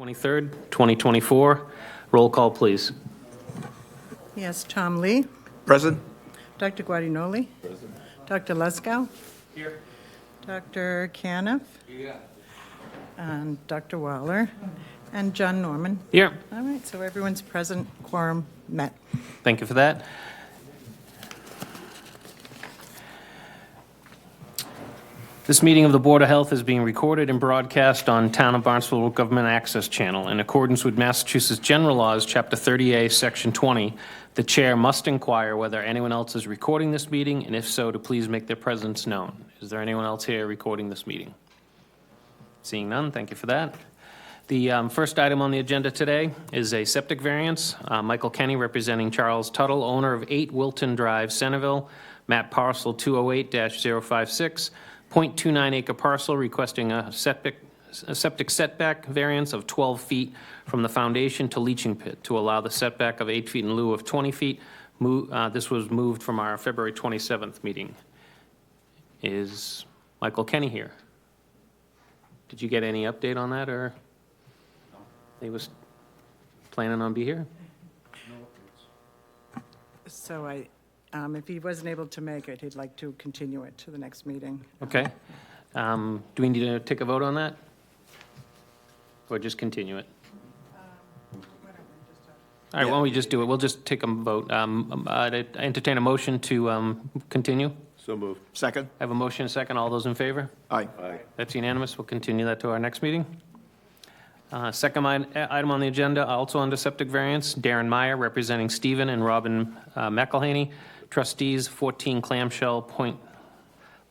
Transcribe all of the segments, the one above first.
23rd, 2024. Roll call, please. Yes, Tom Lee, Present. Dr. Guadagnoli, Dr. Leskow, Here. Dr. Caniff, and Dr. Waller, and John Norman. Here. All right, so everyone's present, quorum met. Thank you for that. This meeting of the Board of Health is being recorded and broadcast on Town of Barnstable Government Access Channel. In accordance with Massachusetts General Laws, Chapter 30A, Section 20, the chair must inquire whether anyone else is recording this meeting, and if so, to please make their presence known. Is there anyone else here recording this meeting? Seeing none, thank you for that. The first item on the agenda today is a septic variance. McElheny, representing Charles Tuttle, owner of 8 Wilton Drive, Centerville, map parcel 208-056, 0.29 acre parcel, requesting a septic setback variance of 12 feet from the foundation to leaching pit to allow the setback of 8 feet in lieu of 20 feet. This was moved from our February 27th meeting. Is McElheny here? Did you get any update on that, or he was planning on be here? So if he wasn't able to make it, he'd like to continue it to the next meeting. Okay. Do we need to take a vote on that? Or just continue it? All right, why don't we just do it? We'll just take a vote. I'd entertain a motion to continue. So moved. Second. I have a motion, and a second. All those in favor? Aye. That's unanimous. We'll continue that to our next meeting. Second item on the agenda, also under septic variance, Darren Meyer, representing Stephen and Robin McElheny, trustees, 14 Clamshell Point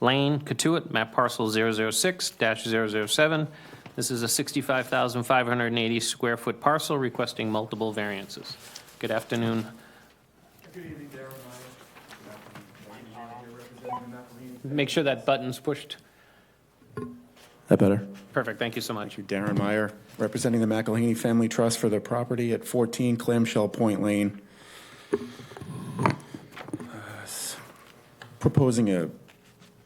Lane, Cotuit, map parcel 006-007. This is a 65,580 square foot parcel requesting multiple variances. Good afternoon. Good evening, Darren. Make sure that button's pushed. That better? Perfect. Thank you so much. Thank you, Darren Meyer, representing the McElheny Family Trust for their property at 14 Clamshell Point Lane. Proposing a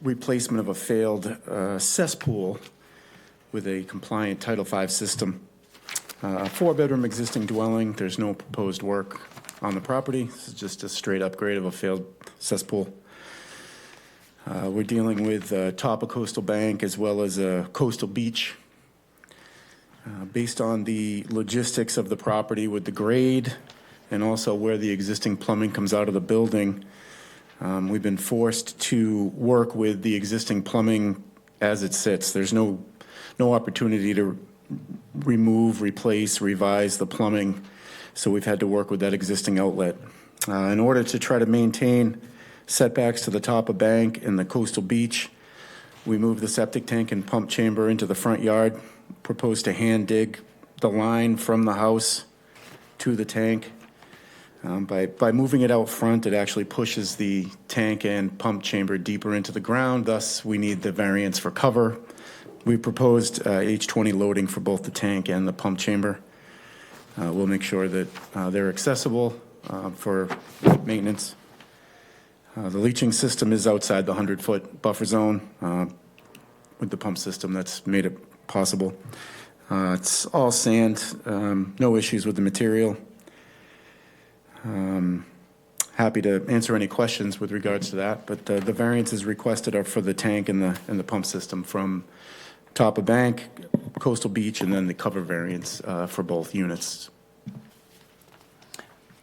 replacement of a failed cesspool with a compliant Title V system. A 4-bedroom existing dwelling. There's no proposed work on the property. This is just a straight upgrade of a failed cesspool. We're dealing with top of coastal bank as well as a coastal beach. Based on the logistics of the property with the grade and also where the existing plumbing comes out of the building, we've been forced to work with the existing plumbing as it sits. There's no opportunity to remove, replace, revise the plumbing, so we've had to work with that existing outlet. In order to try to maintain setbacks to the top of bank and the coastal beach, we moved the septic tank and pump chamber into the front yard, proposed to hand dig the line from the house to the tank. By moving it out front, it actually pushes the tank and pump chamber deeper into the ground, thus we need the variance for cover. We proposed H20 loading for both the tank and the pump chamber. We'll make sure that they're accessible for maintenance. The leaching system is outside the 100-foot buffer zone with the pump system that's made it possible. It's all sand, no issues with the material. Happy to answer any questions with regards to that, but the variances requested are for the tank and the pump system from top of bank, coastal beach, and then the cover variance for both units.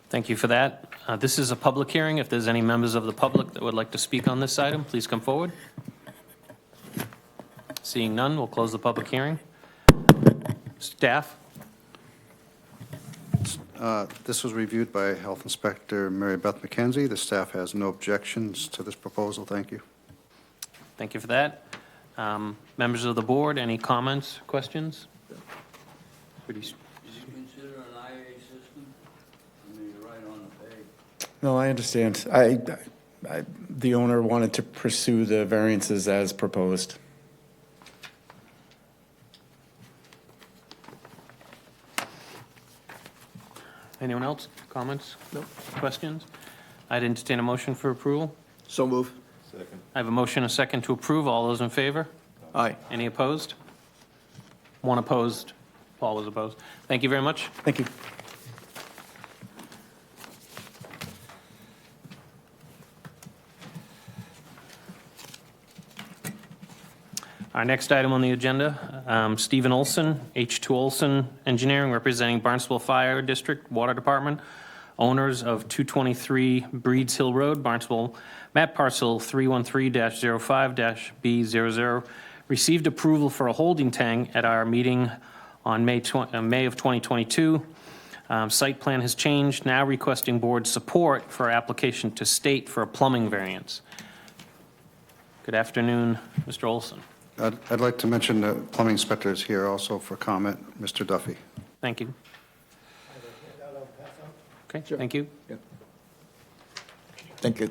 Thank you for that. This is a public hearing. If there's any members of the public that would like to speak on this item, please come forward. Seeing none, we'll close the public hearing. Staff? This was reviewed by Health Inspector Mary Beth McKenzie. The staff has no objections to this proposal. Thank you. Thank you for that. Members of the board, any comments, questions? Pretty. Did you consider an IA system? I mean, you're right on the page. No, I understand. The owner wanted to pursue the variances as proposed. Anyone else? Comments? Nope. Questions? I'd entertain a motion for approval. So move. Second. I have a motion, a second to approve. All those in favor? Aye. Any opposed? One opposed. Paul was opposed. Thank you very much. Thank you. Our next item on the agenda, Stephen Olson, H2 Olson Engineering, representing Barnstable Fire District Water Department, owners of 223 Breeds Hill Road, Barnstable, map parcel 313-05-B00, received approval for a holding tank at our meeting on May of 2022. Site plan has changed, now requesting board support for application to state for a plumbing variance. Good afternoon, Mr. Olson. I'd like to mention the plumbing inspector is here also for comment, Mr. Duffy. Thank you. Okay, thank you. Thank you. Thank you.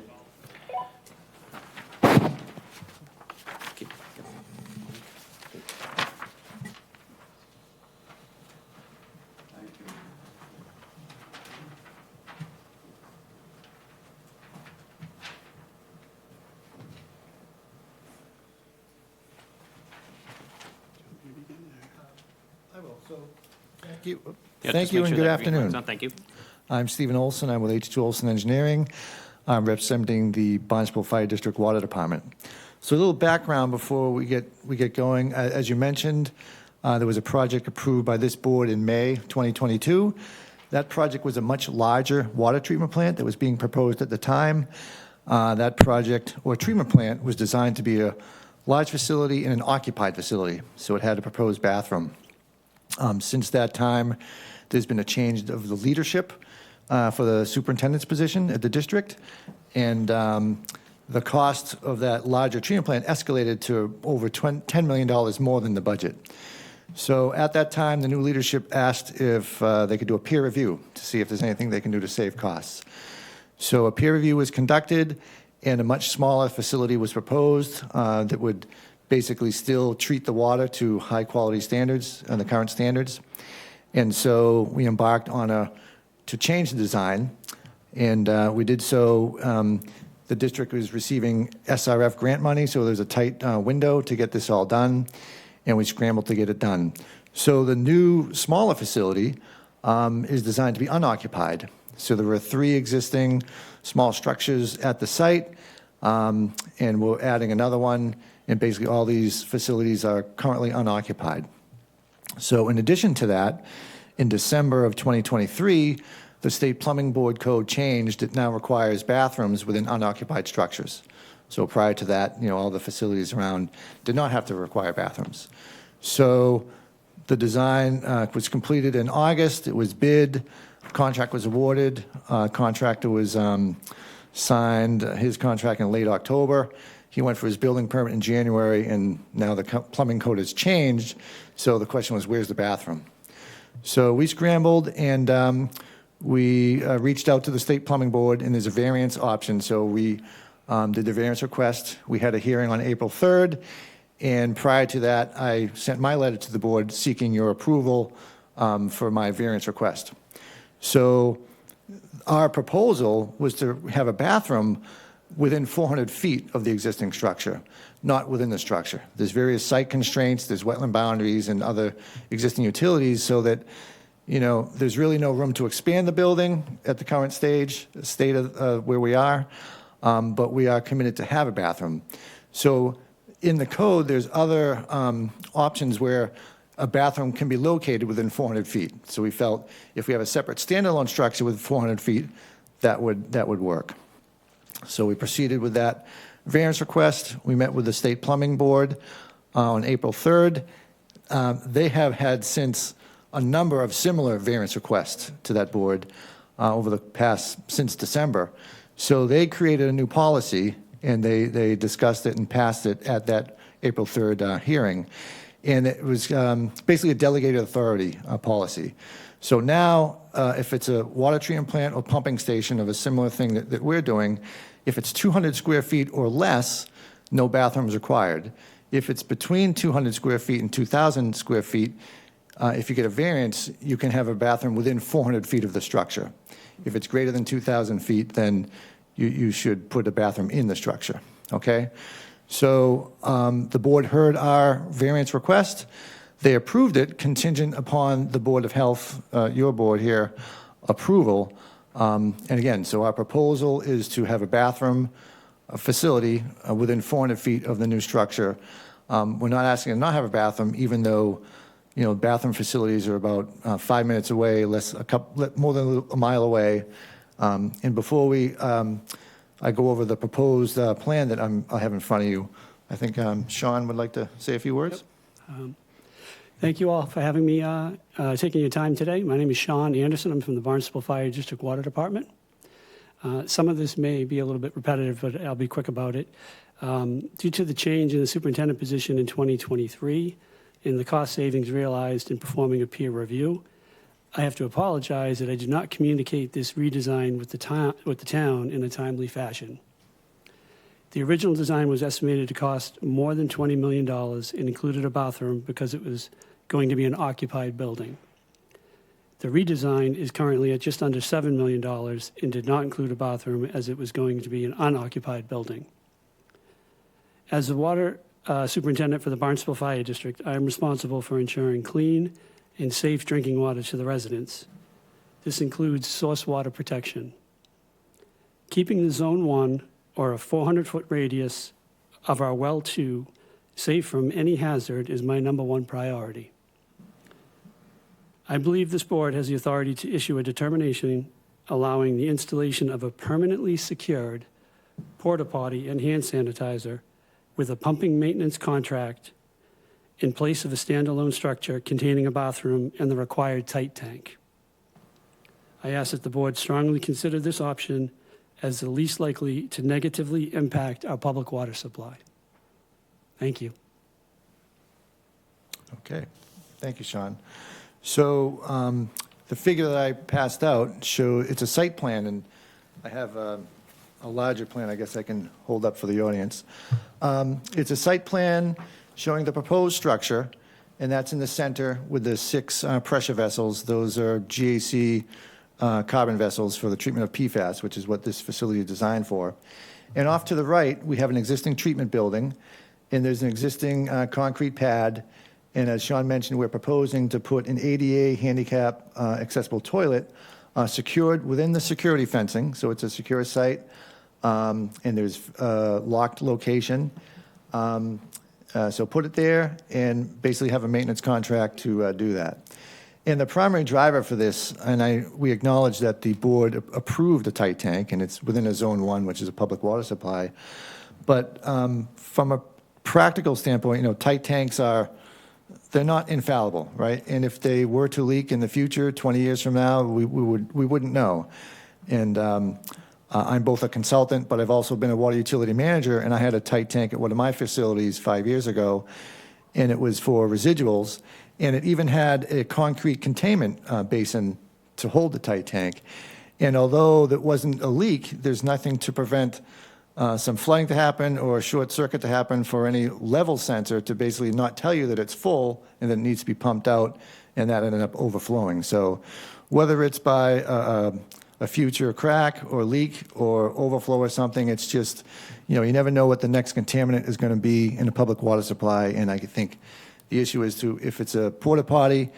Yeah, Thank just you make and sure good that records afternoon. on. Thank you. I'm Stephen Olson. I'm with H2 Olson Engineering. I'm representing the Barnstable Fire District Water Department. So a little background before we get going. As you mentioned, there was a project approved by this board in May 2022. That project was a much larger water treatment plant that was being proposed at the time. That project or treatment plant was designed to be a large facility and an occupied facility, so it had a proposed bathroom. Since that time, there's been a change of the leadership for the superintendent's position at the district, and the cost of that larger treatment plant escalated to over $10 million more than the budget. So at that time, the new leadership asked if they could do a peer review to see if there's anything they can do to save costs. So a peer review was conducted, and a much smaller facility was proposed that would basically still treat the water to high-quality standards and the current standards. And so we embarked on to change the design, and we did so. The district was receiving SRF grant money, so there's a tight window to get this all done, and we scrambled to get it done. So the new, smaller facility is designed to be unoccupied. So there were 3 existing small structures at the site, and we're adding another one, and basically all these facilities are currently unoccupied. So in addition to that, in December of 2023, the State Plumbing Board code changed. It now requires bathrooms within unoccupied structures. So prior to that, all the facilities around did not have to require bathrooms. So the design was completed in August. It was bid. Contract was awarded. Contractor was signed his contract in late October. He went for his building permit in January, and now the plumbing code has changed. So the question was, where's the bathroom? So we scrambled, and we reached out to the State Plumbing Board, and there's a variance option. So we did the variance request. We had a hearing on April 3rd, and prior to that, I sent my letter to the board seeking your approval for my variance request. So our proposal was to have a bathroom within 400 feet of the existing structure, not within the structure. There's various site constraints, there's wetland boundaries and other existing utilities, so that there's really no room to expand the building at the current state of where we are, but we are committed to have a bathroom. So in the code, there's other options where a bathroom can be located within 400 feet. So we felt if we have a separate standalone structure with 400 feet, that would work. So we proceeded with that variance request. We met with the State Plumbing Board on April 3rd. They have had since a number of similar variance requests to that board over the past, since December. So they created a new policy, and they discussed it and passed it at that April 3rd hearing. And it was basically a delegated authority policy. So now, if it's a water treatment plant or pumping station of a similar thing that we're doing, if it's 200 square feet or less, no bathrooms required. If it's between 200 square feet and 2,000 square feet, if you get a variance, you can have a bathroom within 400 feet of the structure. If it's greater than 2,000 feet, then you should put a bathroom in the structure, okay? So the board heard our variance request. They approved it contingent upon the Board of Health, your board here, approval. And again, so our proposal is to have a bathroom facility within 400 feet of the new structure. We're not asking to not have a bathroom, even though, you know, bathroom facilities are about 5 minutes away, more than a mile away. And before I go over the proposed plan that I have in front of you, I think Sean would like to say a few words. Thank you all for having me, taking your time today. My name is Sean Anderson. I'm from the Barnstable Fire District Water Department. Some of this may be a little bit repetitive, but I'll be quick about it. Due to the change in the superintendent position in 2023 and the cost savings realized in performing a peer review, I have to apologize that I did not communicate this redesign with the town in a timely fashion. The original design was estimated to cost more than $20 million and included a bathroom because it was going to be an occupied building. The redesign is currently at just under $7 million and did not include a bathroom as it was going to be an unoccupied building. As the water superintendent for the Barnstable Fire District, I am responsible for ensuring clean and safe drinking water to the residents. This includes source water protection. Keeping the Zone 1 or a 400-foot radius of our well 2 safe from any hazard is my #1 priority. I believe this board has the authority to issue a determination allowing the installation of a permanently secured porta potty and hand sanitizer with a pumping maintenance contract in place of a standalone structure containing a bathroom and the required tight tank. I ask that the board strongly consider this option as the least likely to negatively impact our public water supply. Thank you. Okay, thank you, Sean. So the figure that I passed out it's a site plan, and I have a larger plan I guess I can hold up for the audience. It's a site plan showing the proposed structure, and that's in the center with the 6 pressure vessels. Those are GAC carbon vessels for the treatment of PFAS, which is what this facility is designed for. And off to the right, we have an existing treatment building, and there's an existing concrete pad. And as Sean mentioned, we're proposing to put an ADA handicap accessible toilet secured within the security fencing. So it's a secure site, and there's locked location. So put it there and basically have a maintenance contract to do that. And the primary driver for this, and we acknowledge that the board approved a tight tank, and it's within a Zone 1, which is a public water supply. But from a practical standpoint, you know, tight tanks they're not infallible, right? And if they were to leak in the future, 20 years from now, we wouldn't know. And I'm both a consultant, but I've also been a water utility manager, and I had a tight tank at one of my facilities 5 years ago, and it was for residuals, and it even had a concrete containment basin to hold the tight tank. And although there wasn't a leak, there's nothing to prevent some flooding to happen or a short circuit to happen for any level sensor to basically not tell you that it's full and that it needs to be pumped out, and that ended up overflowing. So whether it's by a future crack or leak or overflow or something, it's just, you know, you never know what the next contaminant is going to be in a public water supply. And I think the issue is if it's a porta potty,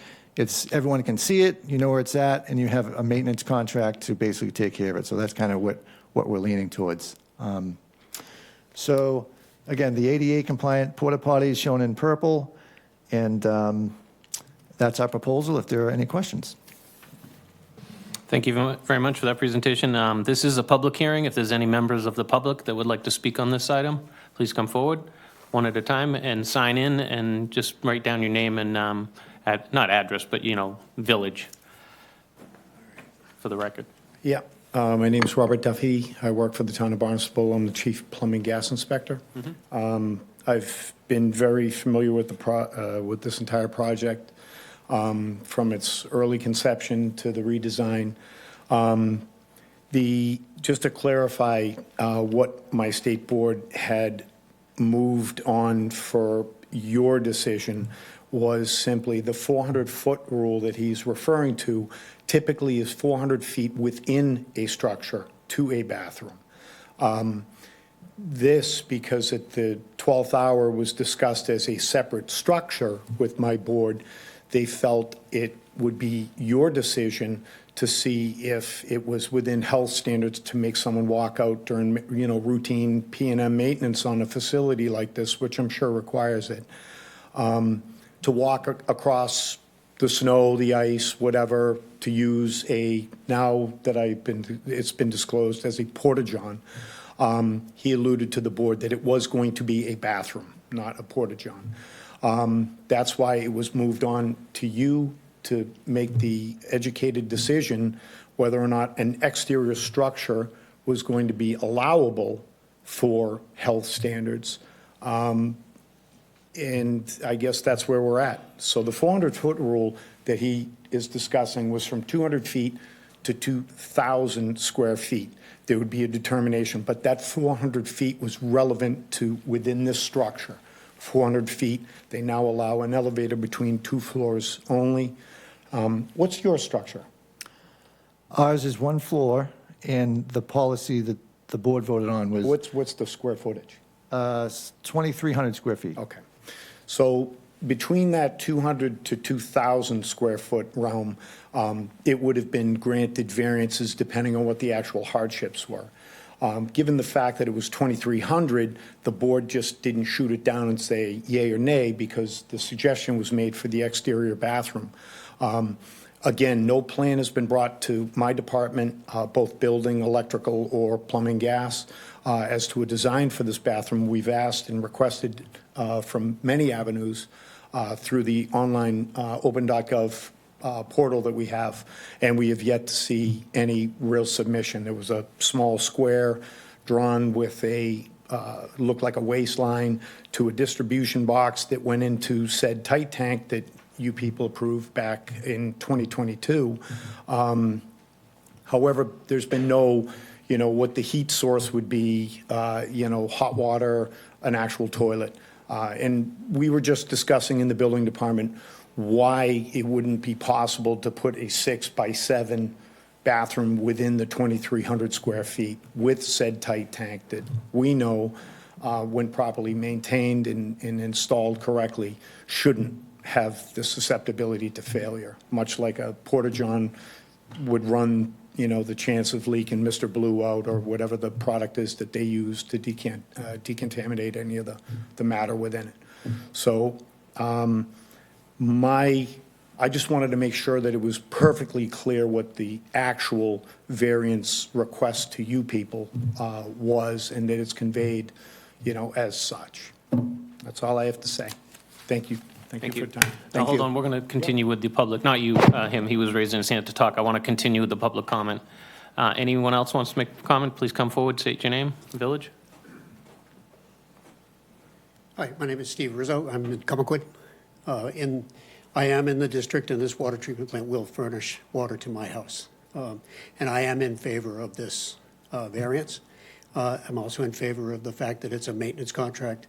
everyone can see it, you know where it's at, and you have a maintenance contract to basically take care of it. So that's kind of what we're leaning towards. So again, the ADA compliant porta potty is shown in purple, and that's our proposal if there are any questions. Thank you very much for that presentation. This is a public hearing. If there's any members of the public that would like to speak on this item, please come forward one at a time and sign in and just write down your name and, not address, but, you know, village for the record. Yeah, my name is Robert Duffy. I work for the town of Barnstable. I'm the chief plumbing gas inspector. I've been very familiar with with this entire project from its early conception to the redesign. Just to clarify, what my state board had moved on for your decision was simply the 400-foot rule that he's referring to typically is 400 feet within a structure to a bathroom. This, because at the 12th hour was discussed as a separate structure with my board, they felt it would be your decision to see if it was within health standards to make someone walk out during, routine P&M maintenance on a facility like this, which I'm sure requires it. To walk across the snow, the ice, whatever, to use now that it's been disclosed as a porta-john. He alluded to the board that it was going to be a bathroom, not a porta-john. That's why it was moved on to you to make the educated decision whether or not an exterior structure was going to be allowable for health standards. And I guess that's where we're at. So the 400-foot rule that he is discussing was from 200 feet to 2,000 square feet. There would be a determination, but that 400 feet was relevant to within this structure. 400 feet, they now allow an elevator between 2 floors only. What's your structure? Ours is 1 floor, and the policy that the board voted on was What's the square footage? 2,300 square feet. Okay. So between that 200 to 2,000 square foot realm, it would have been granted variances depending on what the actual hardships were. Given the fact that it was 2,300, the board just didn't shoot it down and say yay or nay because the suggestion was made for the exterior bathroom. Again, no plan has been brought to my department, both building, electrical, or plumbing, gas, as to a design for this bathroom. We've asked and requested from many avenues through the online open.gov portal that we have, and we have yet to see any real submission. There was a small square drawn with looked like a waistline to a distribution box that went into said tight tank that you people approved back in 2022. However, there's been no, what the heat source would be, hot water, an actual toilet. And we were just discussing in the building department why it wouldn't be possible to put a 6x7 bathroom within the 2,300 square feet with said tight tank that we know, when properly maintained and installed correctly, shouldn't have the susceptibility to failure, much like a porta-john would run, the chance of leaking Mr. Blue out or whatever the product is that they use to decontaminate any of the matter within it. So I just wanted to make sure that it was perfectly clear what the actual variance request to you people was, and that it's conveyed, as such. That's all I have to say. Thank you. Thank you for your time. Now, hold on, we're going to continue with the public, not you, him, he was raising his hand to talk. I want to continue with the public comment. Anyone else wants to make a comment, please come forward, state your name, village. Hi, my name is Steve Rizzo. I'm in Cotuit. I am in the district, and this water treatment plant will furnish water to my house. And I am in favor of this variance. I'm also in favor of the fact that it's a maintenance contract,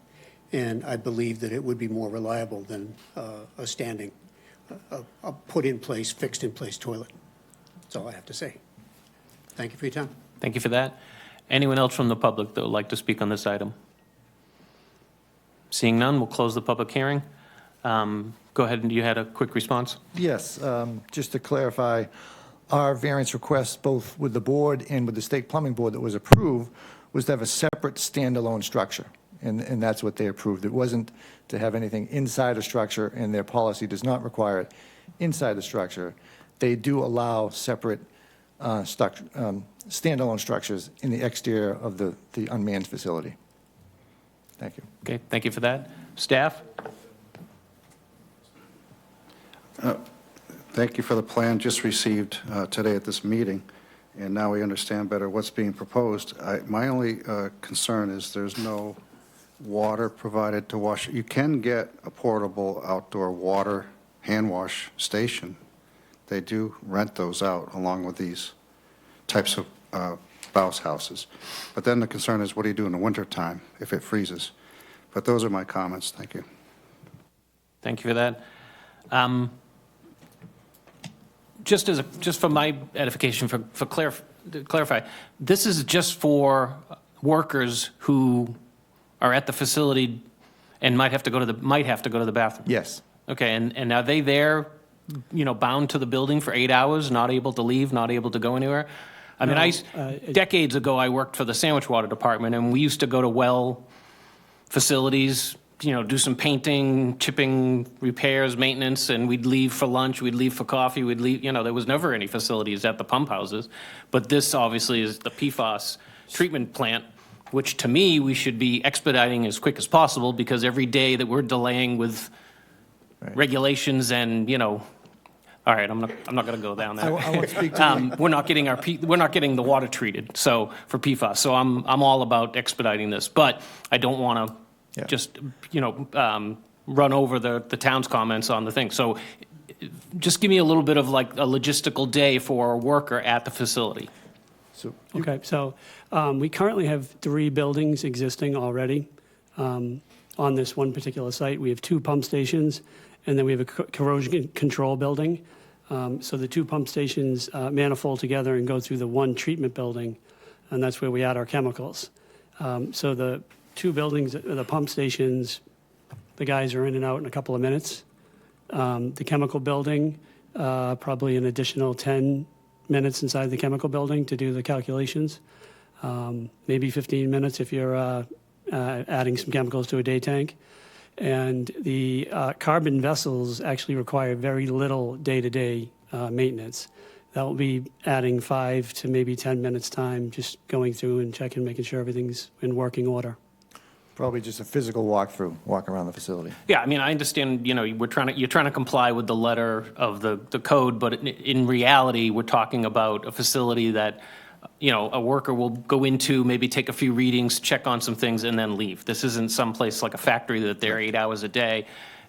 and I believe that it would be more reliable than a standing, a put-in-place, fixed-in-place toilet. That's all I have to say. Thank you for your time. Thank you for that. Anyone else from the public that would like to speak on this item? Seeing none, we'll close the public hearing. Go ahead, and you had a quick response? Yes, just to clarify, our variance request, both with the board and with the state plumbing board that was approved, was to have a separate standalone structure, and that's what they approved. It wasn't to have anything inside a structure, and their policy does not require it inside the structure. They do allow separate standalone structures in the exterior of the unmanned facility. Thank you. Okay, thank you for that. Staff? Thank you for the plan just received today at this meeting, and now we understand better what's being proposed. My only concern is there's no water provided to wash. You can get a portable outdoor water hand wash station. They do rent those out along with these types of bounce houses. But then the concern is, what do you do in the wintertime if it freezes? But those are my comments. Thank you. Thank you for that. Just for my edification, to clarify, this is just for workers who are at the facility and might have to go to the bathroom? Yes. Okay, and are they there, bound to the building for 8 hours, not able to leave, not able to go anywhere? I mean, decades ago, I worked for the sandwich water department, and we used to go to well facilities, do some painting, chipping, repairs, maintenance, and we'd leave for lunch, we'd leave for coffee, we'd leave, there was never any facilities at the pump houses. But this obviously is the PFAS treatment plant, which to me, we should be expediting as quick as possible, because every day that we're delaying with regulations and, all right, I'm not going to go down there. I won't speak to We're not getting the water treated, so, for PFAS. So I'm all about expediting this, but I don't want to just, run over the town's comments on the thing. So just give me a little bit of like a logistical day for a worker at the facility. Okay, so we currently have 3 buildings existing already on this one particular site. We have 2 pump stations, and then we have a corrosion control building. So the 2 pump stations manifold together and go through the 1 treatment building, and that's where we add our chemicals. So the 2 buildings, the pump stations, the guys are in and out in a couple of minutes. The chemical building, probably an additional 10 minutes inside the chemical building to do the calculations. Maybe 15 minutes if you're adding some chemicals to a day tank. And the carbon vessels actually require very little day-to-day maintenance. That will be adding 5 to maybe 10 minutes time, just going through and checking, making sure everything's in working order. Probably just a physical walk around the facility. Yeah, I mean, I understand, you're trying to comply with the letter of the code, but in reality, we're talking about a facility that, a worker will go into, maybe take a few readings, check on some things, and then leave. This isn't someplace like a factory that they're 8 hours a day,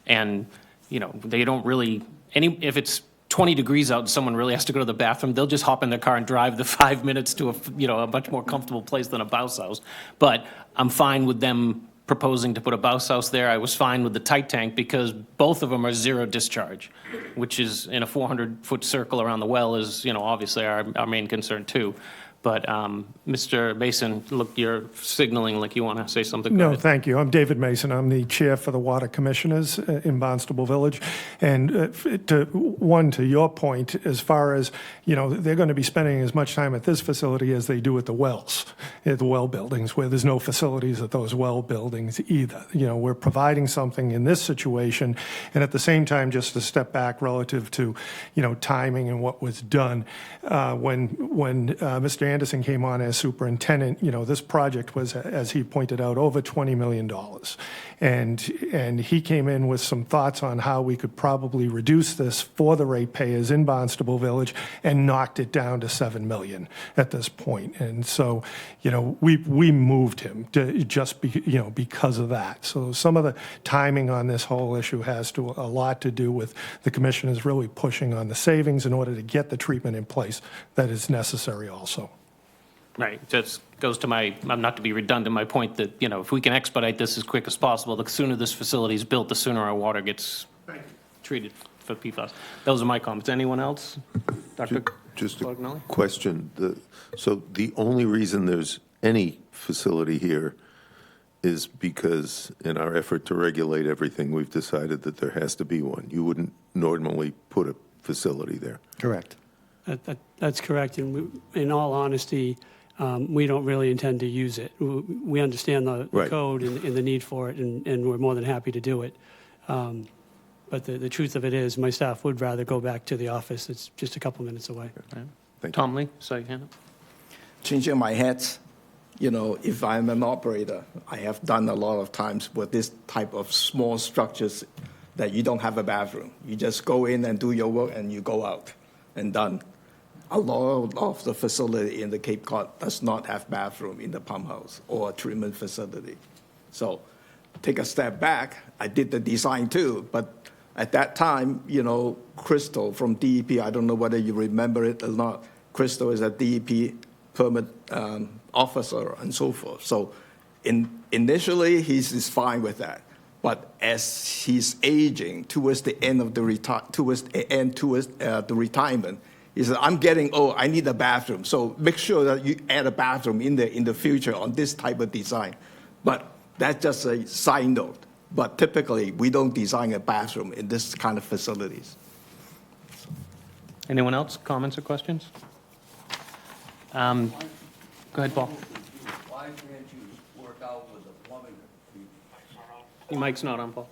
and, they don't really, if it's 20 degrees out and someone really has to go to the bathroom, they'll just hop in their car and drive the 5 minutes to a much more comfortable place than a Baus house. But I'm fine with them proposing to put a Baus house there. I was fine with the tight tank because both of them are zero discharge, which is in a 400-foot circle around the well is, obviously our main concern too. But Mr. Mason, look, you're signaling like you want to say something. No, thank you. I'm David Mason. I'm the chair for the Water Commissioners in Barnstable Village. And to your point, as far as, they're going to be spending as much time at this facility as they do at the wells, at the well buildings, where there's no facilities at those well buildings either. We're providing something in this situation, and at the same time, just to step back relative to, timing and what was done. When Mr. Anderson came on as superintendent, this project was, as he pointed out, over $20 million. And he came in with some thoughts on how we could probably reduce this for the ratepayers in Barnstable Village and knocked it down to $7 million at this point. And so, we moved him to just because of that. So some of the timing on this whole issue has a lot to do with the commissioners really pushing on the savings in order to get the treatment in place that is necessary also. Right, just goes to not to be redundant, my point that, if we can expedite this as quick as possible, the sooner this facility is built, the sooner our water gets treated for PFAS. Those are my comments. Anyone else? Dr. Just a Bolognelli? question. So the only reason there's any facility here is because in our effort to regulate everything, we've decided that there has to be one. You wouldn't normally put a facility there. Correct. That's correct. And in all honesty, we don't really intend to use it. We understand the Right. code and the need for it, and we're more than happy to do it. But the truth of it is, my staff would rather go back to the office. It's just a couple minutes away. Thank you. Tom Lee, say your hand up. Changing my hats, if I'm an operator, I have done a lot of times with this type of small structures that you don't have a bathroom. You just go in and do your work and you go out and done. A lot of the facility in the Cape Cod does not have bathroom in the pump house or treatment facility. So take a step back. I did the design too, but at that time, Crystal from DEP, I don't know whether you remember it or not, Crystal is a DEP permit officer and so forth. So initially, he's fine with that. But as he's aging towards the end of the retirement, He said, I'm getting old, I need a bathroom. So make sure that you add a bathroom in the future on this type of design. But that's just a side note. But typically, we don't design a bathroom in this kind of facilities. Anyone else, comments or questions? Go ahead, Paul. Why can't you work out with the plumbing people? Your mic's not on, Paul.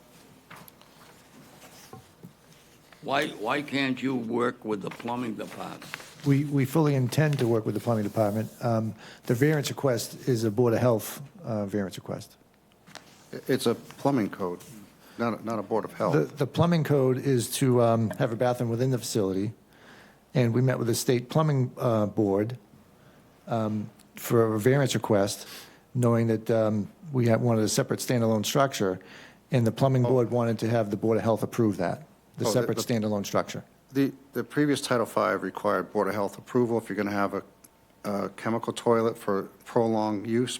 Why can't you work with the plumbing department? We fully intend to work with the plumbing department. The variance request is a Board of Health variance request. It's a plumbing code, not a Board of Health. The plumbing code is to have a bathroom within the facility, and we met with the state plumbing board for a variance request, knowing that we wanted a separate standalone structure, and the plumbing board wanted to have the Board of Health approve that, the separate standalone structure. The previous Title V required Board of Health approval if you're going to have a chemical toilet for prolonged use.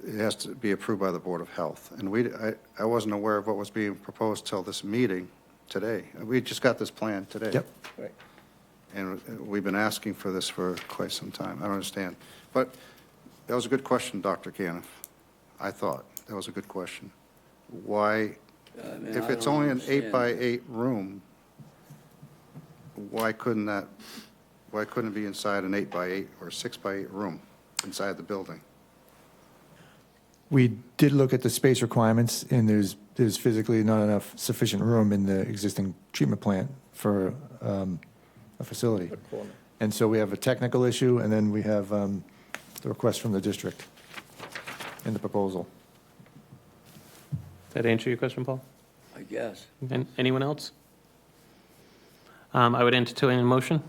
It has to be approved by the Board of Health. And I wasn't aware of what was being proposed till this meeting today. We just got this plan today. Yep. Right. And we've been asking for this for quite some time. I don't understand. But that was a good question, Dr. Caniff. I thought that was a good question. Why, if it's only an 8-by-8 room, why couldn't it be inside an 8-by-8 or 6-by-8 room inside the building? We did look at the space requirements, and there's physically not enough sufficient room in the existing treatment plant for a facility. And so we have a technical issue, and then we have the request from the district in the proposal. Does that answer your question, Paul? I guess. Anyone else? I would entertain a motion.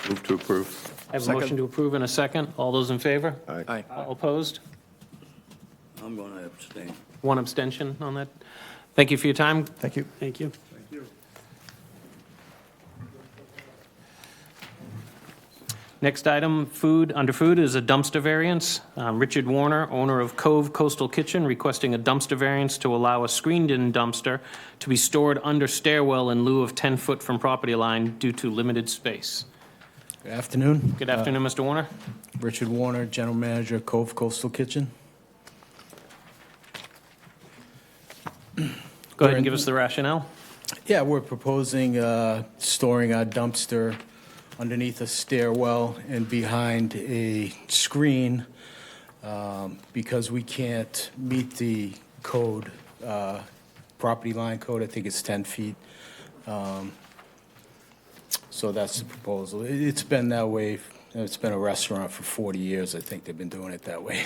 Move to approve. I have a motion to approve in a second. All those in favor? Aye. All opposed? I'm going to abstain. One abstention on that. Thank you for your time. Thank you. Thank you. Next item, under food, is a dumpster variance. Richard Warner, owner of Cove Coastal Kitchen, requesting a dumpster variance to allow a screened-in dumpster to be stored under stairwell in lieu of 10 foot from property line due to limited space. Good afternoon. Good afternoon, Mr. Warner. Richard Warner, General Manager, Cove Coastal Kitchen. Go ahead and give us the rationale. Yeah, we're proposing storing our dumpster underneath a stairwell and behind a screen because we can't meet the code, property line code. I think it's 10 feet. So that's the proposal. It's been that way. It's been a restaurant for 40 years. I think they've been doing it that way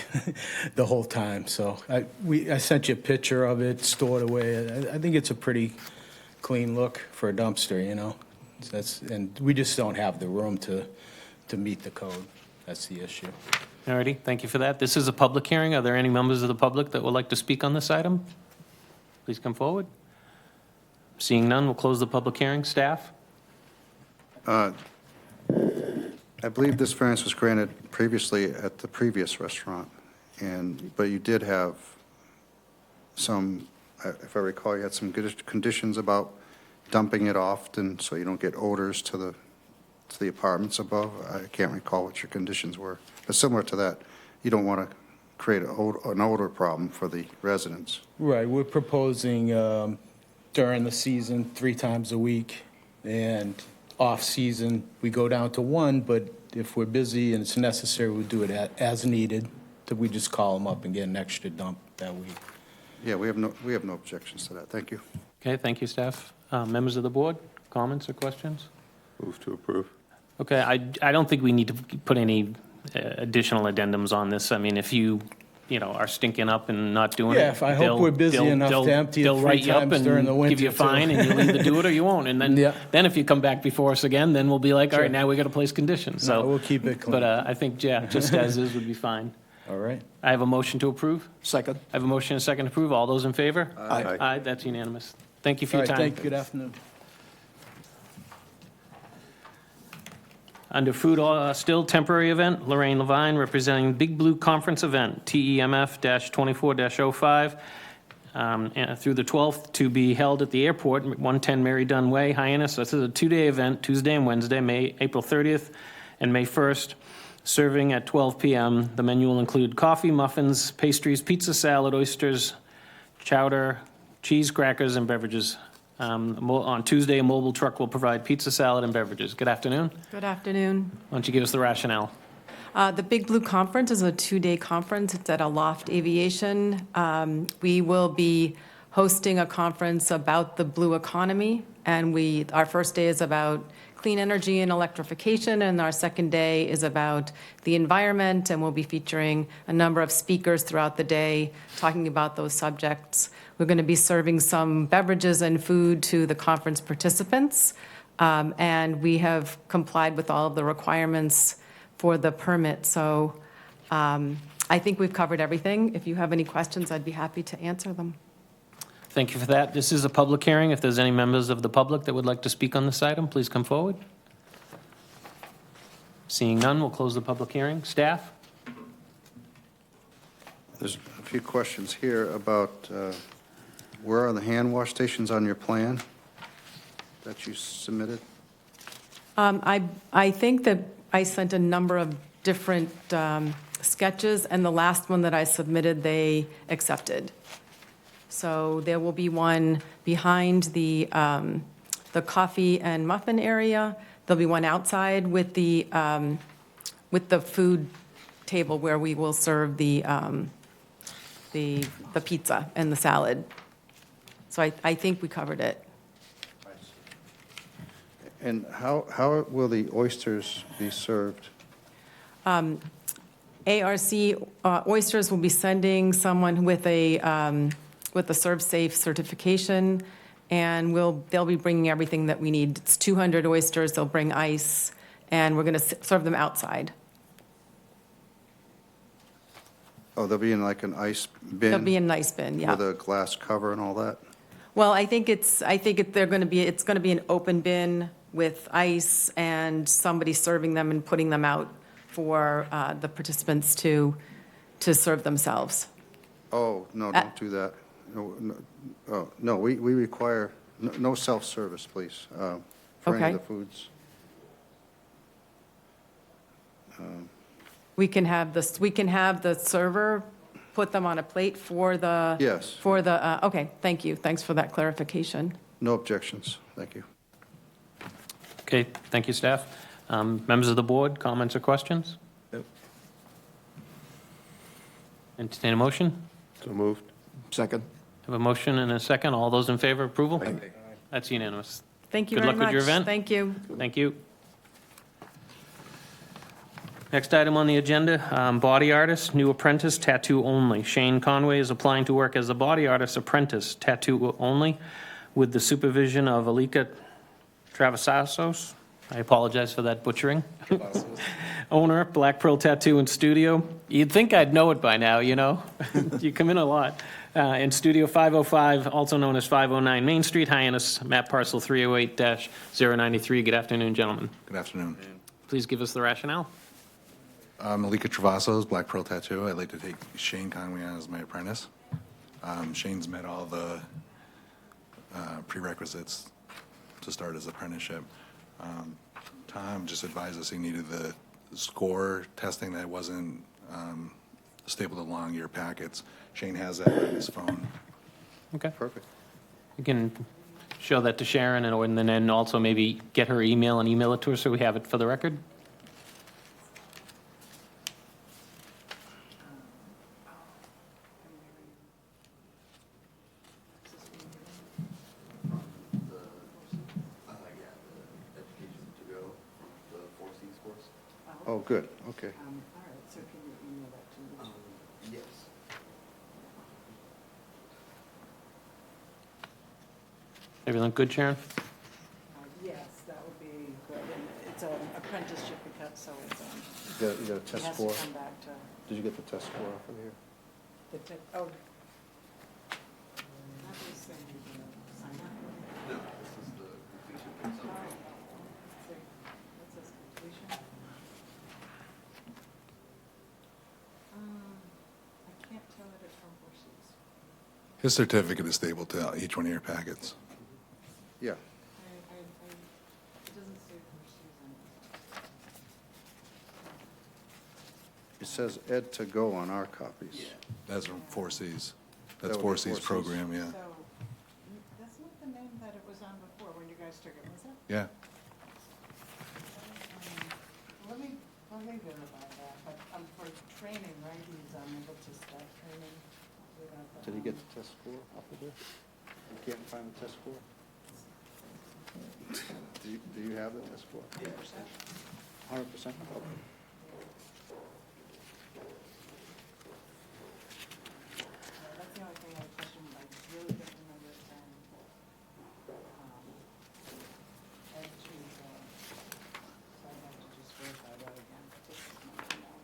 the whole time. So I sent you a picture of it stored away. I think it's a pretty clean look for a dumpster, you know. And we just don't have the room to meet the code. That's the issue. All righty, thank you for that. This is a public hearing. Are there any members of the public that would like to speak on this item? Please come forward. Seeing none, we'll close the public hearing. Staff? I believe this variance was granted previously at the previous restaurant, but you did have some, if I recall, you had some good conditions about dumping it often so you don't get odors to the apartments above. I can't recall what your conditions were, but similar to that, you don't want to create an odor problem for the residents. Right, we're proposing during the season 3 times a week, and off-season, we go down to 1, but if we're busy and it's necessary, we'll do it as needed. We just call them up and get an extra dump that week. Yeah, we have no objections to that. Thank you. Okay, thank you, staff. Members of the board, comments or questions? Move to approve. Okay, I don't think we need to put any additional addendums on this. I mean, if you are stinking up and not doing it. Yeah, if I hope we're busy enough to empty it 3 times during the winter. Give you a fine, and you'll either do it or you won't. And then if you come back before us again, then we'll be like, all right, now we got to place conditions. So we'll keep it clean. But I think, yeah, just as is would be fine. All right. I have a motion to approve. Second. I have a motion and a second to approve. All those in favor? Aye. Aye, that's unanimous. Thank you for All your right, time. thank you. Good afternoon. Under food, still temporary event, Lorraine Levine representing Big Blue Conference Event, TEMF-24-05, through the 12th, to be held at the airport, 110 Mary Dunn Way, Hyannis. This is a two-day event, Tuesday and Wednesday, April 30th and May 1st, serving at 12 p.m. The menu will include coffee, muffins, pastries, pizza, salad, oysters, chowder, cheese, crackers, and beverages. On Tuesday, a mobile truck will provide pizza, salad, and beverages. Good afternoon. Good afternoon. Why don't you give us the rationale? The Big Blue Conference is a two-day conference. It's at Aloft Aviation. We will be hosting a conference about the blue economy, and our first day is about clean energy and electrification, and our second day is about the environment, and we'll be featuring a number of speakers throughout the day talking about those subjects. We're going to be serving some beverages and food to the conference participants, and we have complied with all of the requirements for the permit. So I think we've covered everything. If you have any questions, I'd be happy to answer them. Thank you for that. This is a public hearing. If there's any members of the public that would like to speak on this item, please come forward. Seeing none, we'll close the public hearing. Staff? There's a few questions here about where are the hand wash stations on your plan that you submitted? I think that I sent a number of different sketches, and the last one that I submitted, they accepted. So there will be one behind the coffee and muffin area. There'll be one outside with the food table where we will serve the pizza and the salad. So I think we covered it. And how will the oysters be served? ARC Oysters will be sending someone with a Serve Safe certification, and they'll be bringing everything that we need. It's 200 oysters. They'll bring ice, and we're going to serve them outside. Oh, they'll be in like an ice bin? They'll be in an ice bin, yeah. With a glass cover and all that? Well, it's going to be an open bin with ice and somebody serving them and putting them out for the participants to serve themselves. Oh, no, don't do that. No, we require no self-service, please, for any of the foods. We can have the server put them on a plate for the. Yes. Okay, thank you. Thanks for that clarification. No objections. Thank you. Okay, thank you, staff. Members of the board, comments or questions? Nope. Entertain a motion? So moved. Second. Have a motion and a second. All those in favor, approval? That's unanimous. Thank you Good very luck much. with your event. Thank you. Thank you. Next item on the agenda, body artist, new apprentice, tattoo only. Shane Conway is applying to work as a body artist apprentice, tattoo only, with the supervision of Alika Travasasos. I apologize for that butchering. Owner, Black Pearl Tattoo and Studio. You'd think I'd know it by now, you know? You come in a lot. In Studio 505, also known as 509 Main Street, Hyannis, map parcel 308-093. Good afternoon, gentlemen. Good afternoon. Please give us the rationale. Malika Travassos, Black Pearl Tattoo. I'd like to take Shane Conway on as my apprentice. Shane's met all the prerequisites to start his apprenticeship. Tom just advised us he needed the score testing that wasn't stapled along your packets. Shane has that on his phone. Okay. Perfect. You can show that to Sharon and then also maybe get her email and email it to her so we have it for the record. Oh, good, okay. All right, so can you email that to me? Yes. Everything good, Sharon? Yes, that would be good. And it's an apprenticeship because, so it's, You got a it test has score? to come back to Did you get the test score off of here? the, oh. Not this thing, you know, sign up. No, this is the completion. What's this, completion? I can't tell that it's from Busias. His certificate is stable to each one of your packets. Yeah. It says Ed to go on our copies. That's from Four Cs. That That's would Four be Cs Four Cs. program, yeah. So, that's not the name that it was on before when you guys took it, was it? Yeah. Let me verify that, but for training, right, he's able to start training without the. Did he get the test score off of there? You can't find the test score? Do you have the test score? 100%? Okay. That's the only thing I question, I really don't remember it saying, Ed to, so I'd have to just verify that again, but this is my email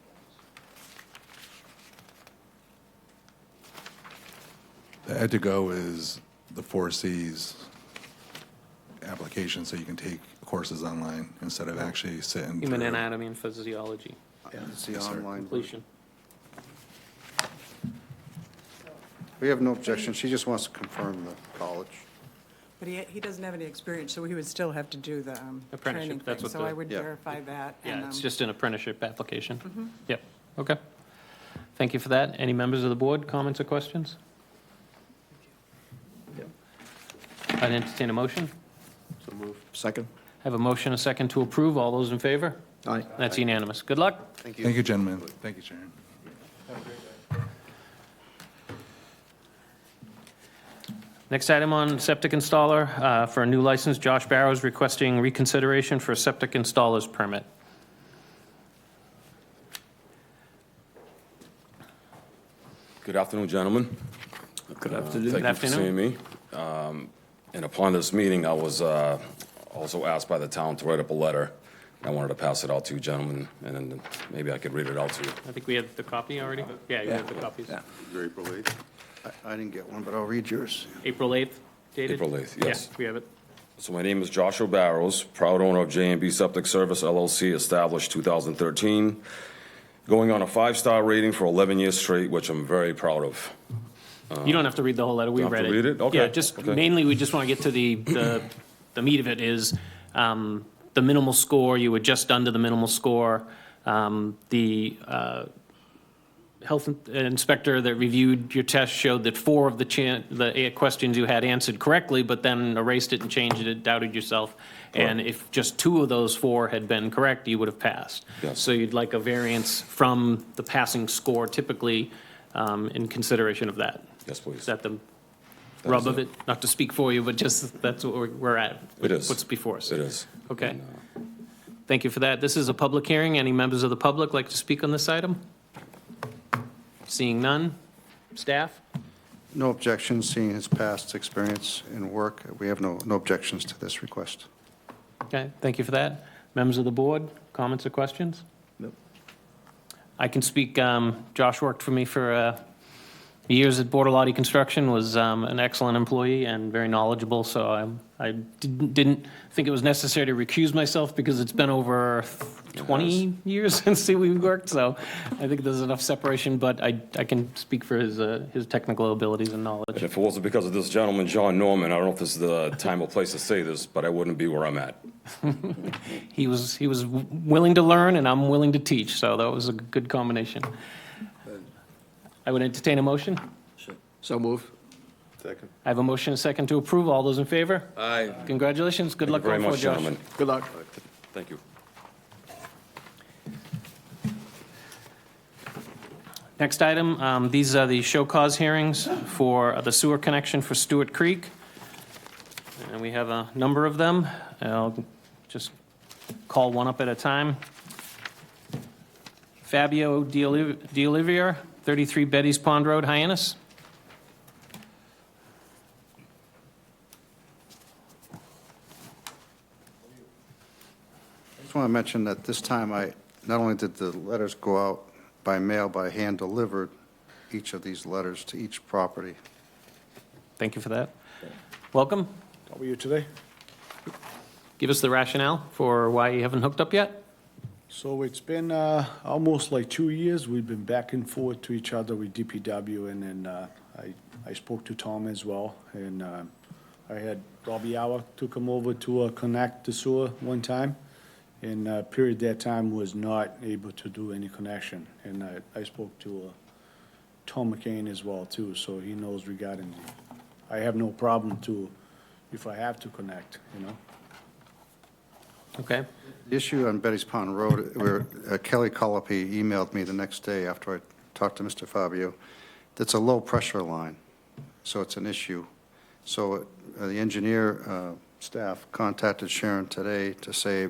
address. The Ed to Go is the Four Cs application, so you can take courses online instead of actually sitting. Human through- anatomy and physiology. It's the Yes, sir. online. Completion. We have no objection. She just wants to confirm the college. But he doesn't have any experience, so he would still have to do the Apprenticeship, training that's thing, what so the- I would Yeah. verify that. Yeah, and, it's just an apprenticeship application. Mhm. Yep, okay. Thank you for that. Any members of the board, comments or questions? I'd entertain a motion. So move. Second. Have a motion, a second to approve. All those in favor? Aye. That's unanimous. Good luck. Thank you. Thank you, gentlemen. Thank you, Sharon. Next item on septic installer, for a new license, Josh Barrows requesting reconsideration for a septic installer's permit. Good afternoon, gentlemen. Good afternoon. Thank Good you for afternoon. seeing me. And upon this meeting, I was also asked by the town to write up a letter. I wanted to pass it out to you gentlemen, and then maybe I could read it out to you. I think we have the copy already. Yeah, you have the copies. Yeah. Your April 8th? I didn't get one, but I'll read yours. April 8th dated? April 8th, yes. Yeah, we have it. So my name is Joshua Barrows, proud owner of J&B Septic Service LLC, established 2013, going on a 5-star rating for 11 years straight, which I'm very proud of. You don't have to read the whole letter, we Don't have read to it. read it? Okay, Yeah, just okay. mainly, we just want to get to the meat of it is the minimal score, you were just under the minimal score. The health inspector that reviewed your test showed that 4 of the questions you had answered correctly, but then erased it and changed it, doubted yourself. And if just 2 of those 4 had been correct, you would have passed. Yes. So you'd like a variance from the passing score typically in consideration of that. Yes, please. Is that the That rub is of it. it? Not to speak for you, but just that's what we're at. It is. What's before us. It is. Okay. And, Thank you for that. This is a public hearing. Any members of the public like to speak on this item? Seeing none. Staff? No objections, seeing his past experience in work. We have no objections to this request. Okay, thank you for that. Members of the board, comments or questions? Nope. I can speak, Josh worked for me for years at Bortolotti Construction, was an excellent employee and very knowledgeable, so I didn't think it was necessary to recuse myself because it's been over 20 years since we worked, so I think there's enough separation, but I can speak for his technical abilities and knowledge. And if it wasn't because of this gentleman, John Norman, I don't know if this is the time or place to say this, but I wouldn't be where I'm at. He was willing to learn, and I'm willing to teach, so that was a good combination. I would entertain a motion. So move. Second. I have a motion, a second to approve. All those in favor? Aye. Congratulations. Good luck Thank you going very forward, much, Josh. gentlemen. Good luck. Thank you. Next item, these are the show cause hearings for the sewer connection for Stewart Creek. And we have a number of them. I'll just call one up at a time. Fabio DeOliveria, 33 Betty's Pond Road, Hyannis. I just want to mention that this time not only did the letters go out by mail, but I hand delivered each of these letters to each property. Thank you for that. Welcome. How are you today? Give us the rationale for why you haven't hooked up yet. So it's been almost like 2 years. We've been back and forth to each other with DPW, and then I spoke to Tom as well, and I had Robbie Hour to come over to connect the sewer one time, and period that time was not able to do any connection. And I spoke to Tom McCain as well too, so he knows regarding I have no problem to, if I have to connect, you know. Okay. The issue on Betty's Pond Road, where Kelly Colopy emailed me the next day after I talked to Mr. Fabio, that's a low-pressure line, so it's an issue. So the engineer staff contacted Sharon today to say,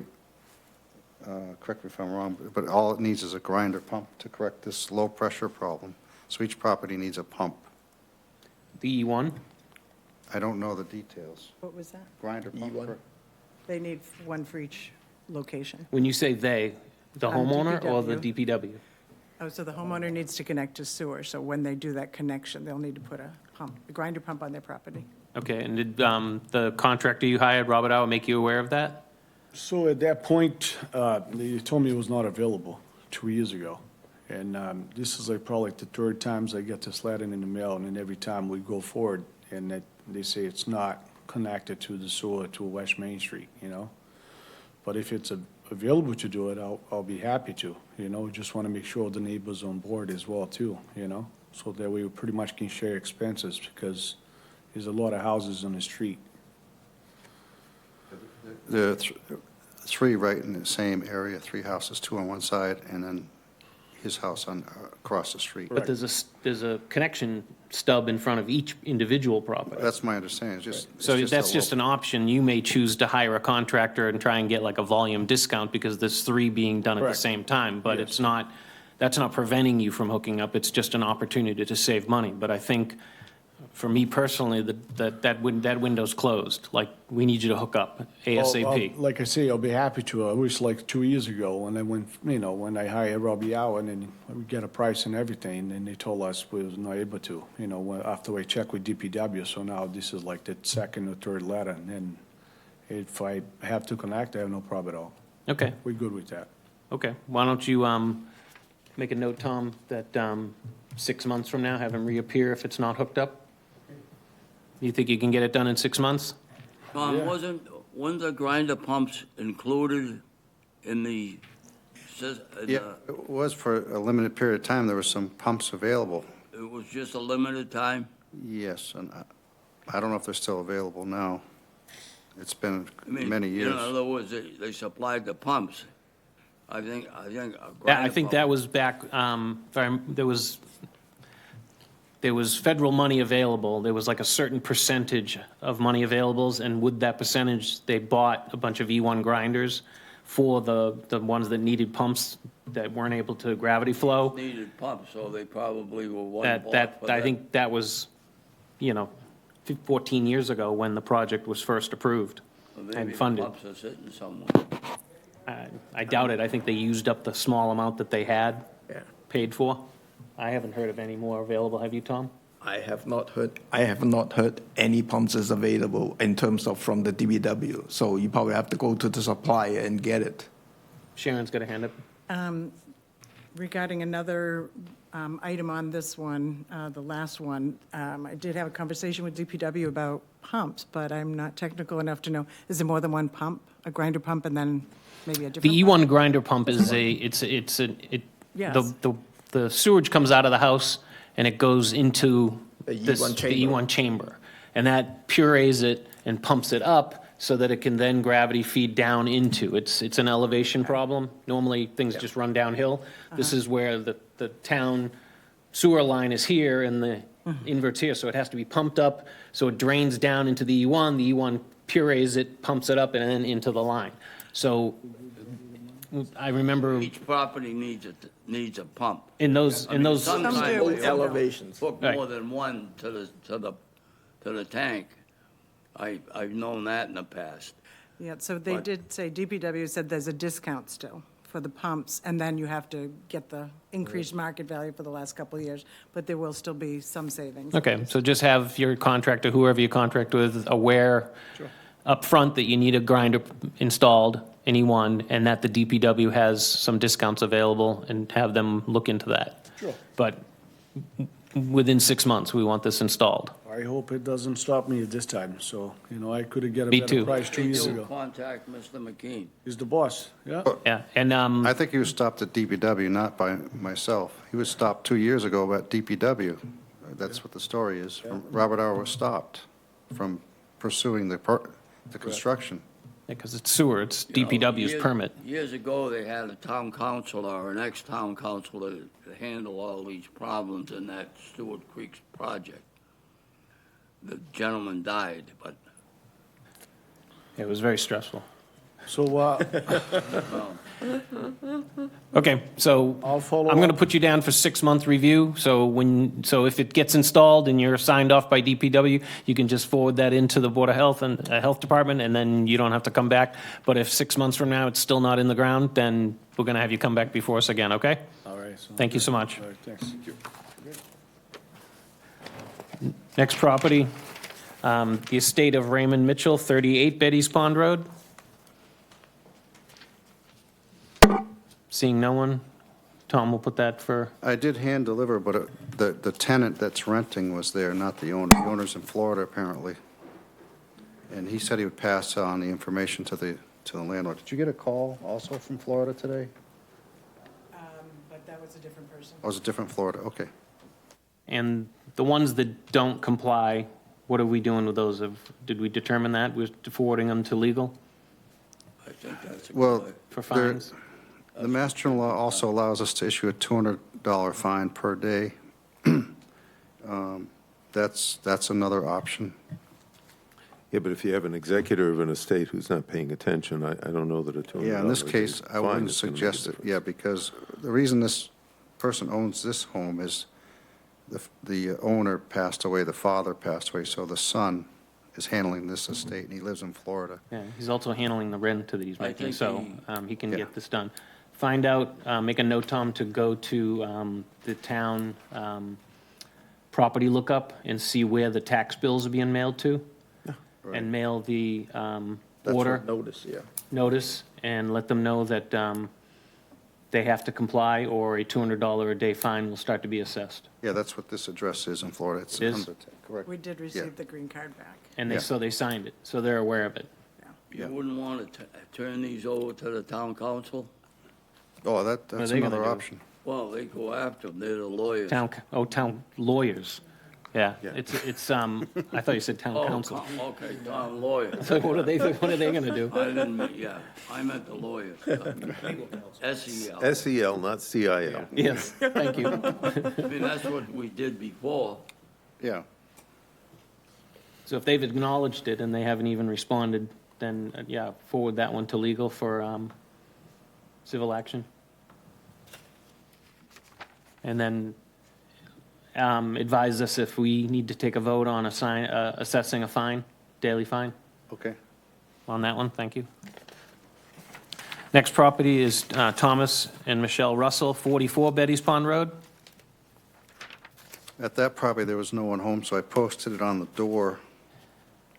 correct me if I'm wrong, but all it needs is a grinder pump to correct this low-pressure problem. So each property needs a pump. The E1? I don't know the details. What was that? Grinder pump. correct? They need one for each location. When you say they, the homeowner or the DPW. DPW? Oh, so the homeowner needs to connect to sewer, so when they do that connection, they'll need to put a pump, a grinder pump on their property. Okay, and did the contractor you hired, Robert Hour, make you aware of that? So at that point, they told me it was not available 2 years ago. And this is like probably the third times I get this letter in the mail, and then every time we go forward, and they say it's not connected to the sewer to West Main Street, you know? But if it's available to do it, I'll be happy to, you know? Just want to make sure the neighbors on board as well too, you know? So that we pretty much can share expenses, because there's a lot of houses on the street. There are three right in the same area, three houses, two on one side, and then his house on, across the street. But there's a connection stub in front of each individual property. That's my understanding, it's just. So it's that's a just an option. You may choose to hire a contractor and try and get like a volume discount because there's three being done at the Correct. same time. But it's not, that's not preventing you from hooking up. It's just an opportunity to save money. But I think, for me personally, that window's closed. Like, we need you to hook up ASAP. Like I say, I'll be happy to. I wish like 2 years ago when I went, you know, when I hired Robbie Hour, and then we get a price and everything, and they told us we was not able to, you know, after I checked with DPW. So now this is like the second or third letter, and then if I have to connect, I have no problem at all. Okay, We're good with that. okay. Why don't you make a note, Tom, that 6 months from now, have him reappear if it's not hooked up? You think you can get it done in 6 months? Tom, weren't the grinder pumps included in the, Yeah, it was for a limited period of time, there were some pumps available. it was just a limited time? Yes, and I don't know if they're still available now. It's been I mean, many years. In other words, they supplied the pumps. I think a Yeah, grinder I think pump- that was back, there was federal money available. There was like a certain percentage of money availables, and with that percentage, they bought a bunch of E1 grinders for the ones that needed pumps that weren't able to gravity flow. Needed pumps, so they probably were one That, bought that, for I that. think that was, 14 years ago when the project was first approved Or maybe and the funded. pumps are sitting somewhere. I doubt it. I think they used up the small amount that they had Yeah. paid for. I haven't heard of any more available. Have you, Tom? I have not heard any pumps is available in terms of from the DBW. So you probably have to go to the supplier and get it. Sharon's got a hand up. Regarding another item on this one, the last one, I did have a conversation with DPW about pumps, but I'm not technical enough to know, is there more than one pump, a grinder pump and then maybe a different? The pump? E1 grinder pump is Yes. the sewage comes out of the house and it goes into The this, E1 the chamber. E1 chamber. And that purees it and pumps it up so that it can then gravity feed down into. It's an elevation problem. Normally, things just run downhill. This is where the town sewer line is here and the invert's here, so it has to be pumped up, so it drains down into the E1 purees it, pumps it up, and then into the line. So I remember Each property needs a pump. in those, Sometimes do. they Elevations. hook Right. more than one to the tank. I've known that in the past. Yeah, so they But- did say, DPW said there's a discount still for the pumps, and then you have to get the increased market value for the last couple of years, but there will still be some savings. okay, so just have your contractor, whoever you contract with, aware up front that you need a grinder installed, anyone, and that the DPW has some discounts available, and have them look into that. Sure. But within 6 months, we want this installed. I hope it doesn't stop me at this time, so, I could get a Me better too. price 2 years You'll ago. contact Mr. McKean. He's the boss, yeah? Yeah, and, I think he was stopped at DPW, not by myself. He was stopped 2 years ago at DPW. That's what the story is. Robert R. was stopped from pursuing the construction. because it's sewer, it's You know, DPW's years- permit. Years ago, they had a town council or an ex-town council to handle all these problems in that Stewart Creek project. The gentleman died, but It was very stressful. So, Okay, so I'll follow I'm going to up. put you down for 6-month review, so if it gets installed and you're signed off by DPW, you can just forward that into the Board of Health and Health Department, and then you don't have to come back. But if 6 months from now it's still not in the ground, then we're going to have you come back before us again, okay? all right. Thank you so much. All right, thanks. Next property, the estate of Raymond Mitchell, 38 Betty's Pond Road. Seeing no one, Tom will put that for, I did hand deliver, but the tenant that's renting was there, not the owner. The owner's in Florida, apparently. And he said he would pass on the information to the landlord. Did you get a call also from Florida today? But that was a different person. Oh, it was a different Florida, okay. and the ones that don't comply, what are we doing with those? Did we determine that? We're forwarding them to legal I think that's a Well, good. for there- fines? The Mass General Law also allows us to issue a $200 fine per day. That's another option. Yeah, but if you have an executor of an estate who's not paying attention, I don't know that a $200 Yeah, in this case, I fine wouldn't is gonna make a suggest it, difference. yeah, because the reason this person owns this home is the owner passed away, the father passed away, so the son is handling this estate, and he lives in Florida. Yeah, he's also handling the rent that he's I making, think so he- he can Yeah. get this done. Find out, make a note, Tom, to go to the town property lookup and see where the tax bills are being mailed to, Right. and mail the That's order what notice, yeah. notice, and let them know that they have to comply, or a $200 a day fine will start to be assessed. Yeah, that's what this address is in Florida. It's It is? under- Correct. We did receive the green card back. And Yeah. so they signed it, so they're aware of it. You wouldn't want to turn these over to the town council? Oh, are that's they gonna another do? option. Well, they go after them, they're the lawyers. Town lawyers. Yeah, Yeah. it's, I thought you said town Oh, council. okay, town lawyers. So what are they gonna do? I didn't, yeah, I meant the lawyers. SEL. SEL, not CIL. Yes, thank you. I mean, that's what we did before. Yeah. So if they've acknowledged it and they haven't even responded, then, yeah, forward that one to legal for civil action. And then advise us if we need to take a vote on assessing a fine, daily fine Okay. on that one. Thank you. Next property is Thomas and Michelle Russell, 44 Betty's Pond Road. At that property, there was no one home, so I posted it on the door,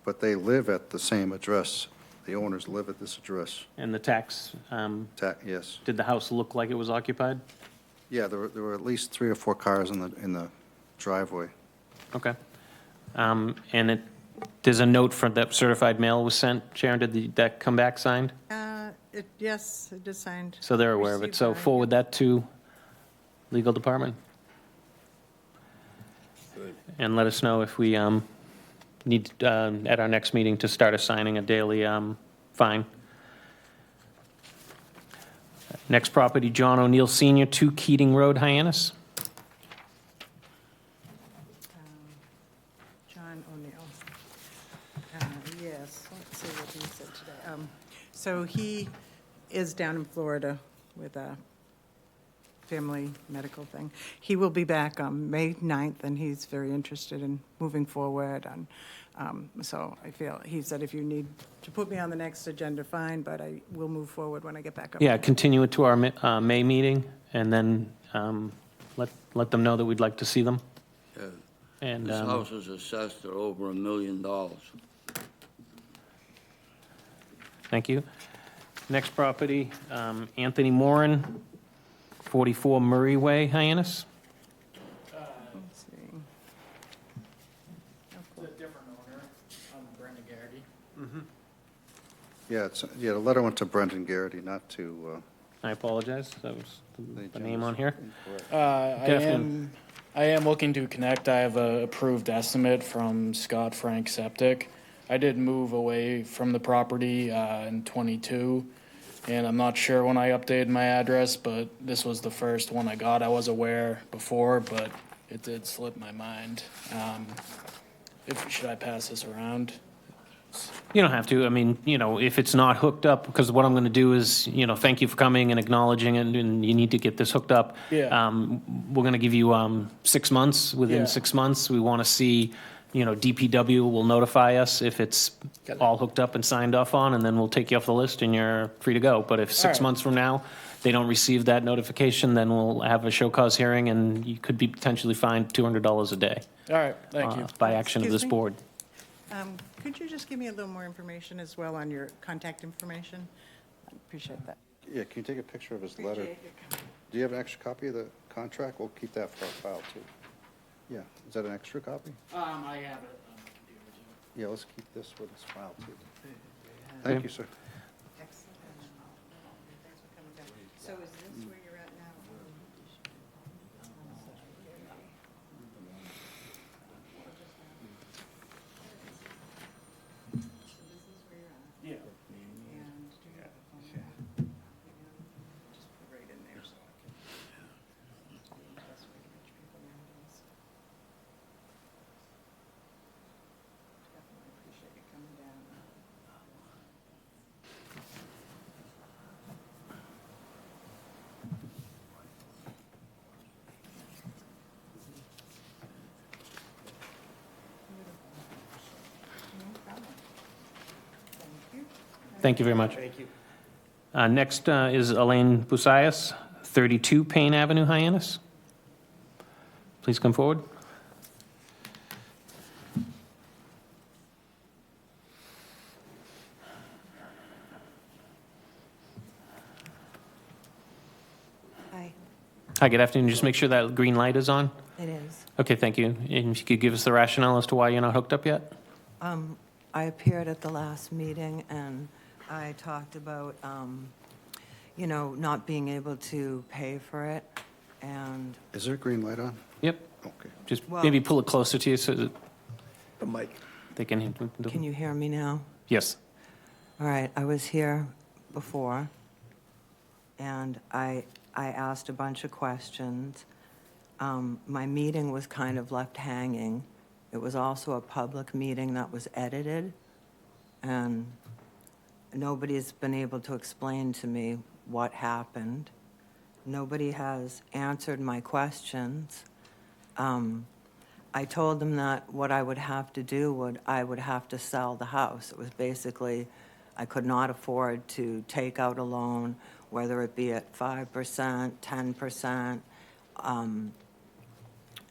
but they live at the same address. The owners live at this address. And the tax, Yes. did the house look like it was occupied? Yeah, there were at least 3 or 4 cars in the driveway. Okay. And there's a note from that certified mail was sent. Sharon, did that come back signed? Yes, it is signed. So they're aware of it. Received So by- forward that to legal department. And let us know if we need, at our next meeting, to start assigning a daily fine. Next property, John O'Neill Senior, 2 Keating Road, Hyannis. John O'Neill. Yes, let's see what he said today. So he is down in Florida with a family medical thing. He will be back on May 9th, and he's very interested in moving forward. So I feel, he said, if you need to put me on the next agenda, fine, but I will move forward when I get back up. Yeah, continue it to our May meeting, and then let them know that we'd like to see them. Yeah. And This house is assessed at over $1 million. thank you. Next property, Anthony Morin, 44 Murray Way, Hyannis. Let's see. owner. I'm Brendan Garrity. Yeah, the letter went to Brendan Garrity, not to, I apologize, that was the name on here. I am looking to connect. I have a approved estimate from Scott Frank Septic. I did move away from the property in '22, and I'm not sure when I updated my address, but this was the first one I got. I was aware before, but it did slip my mind. Should I pass this around? You don't have to. I mean, if it's not hooked up, because what I'm going to do is, thank you for coming and acknowledging it, and you need to get this hooked up. Yeah. We're going to give you 6 months. Within Yeah. 6 months, we want to see, DPW will notify us if it's all hooked up and signed off on, and then we'll take you off the list and you're free to go. But if 6 right. months from now, they don't receive that notification, then we'll have a show cause hearing, and you could be potentially fined $200 a day. All right, thank you. By action of Excuse this me? board. Could you just give me a little more information as well on your contact information? I appreciate that. yeah, can you take a picture of his letter? Appreciate it. Do you have an extra copy of the contract? We'll keep that for our file, too. Yeah, is that an extra copy? I have it on the computer, too. Yeah, let's keep this with his file, too. Thank you, sir. Excellent. Thanks for coming down. So is this where you're at now? Yeah. And do you have a phone number? Just put it right in there so I can. That's the best way to reach people nowadays. Definitely appreciate you coming down. No problem. Thank you. Thank you very much. Thank you. Next is Elaine Busias, 32 Paine Avenue, Hyannis. Please come forward. Hi, Hi, good afternoon. Just make sure that green light is on. it is. Okay, thank you. And if you could give us the rationale as to why you're not hooked up yet? I appeared at the last meeting, and I talked about, not being able to pay for it, and, Is there a green light on? Yep. Okay. Just Well- maybe pull it closer to you so that The mic. they can. can you hear me now? Yes. All right, I was here before, and I asked a bunch of questions. My meeting was kind of left hanging. It was also a public meeting that was edited, and nobody's been able to explain to me what happened. Nobody has answered my questions. I told them that what I would have to do I would have to sell the house. It was basically, I could not afford to take out a loan, whether it be at 5%, 10%.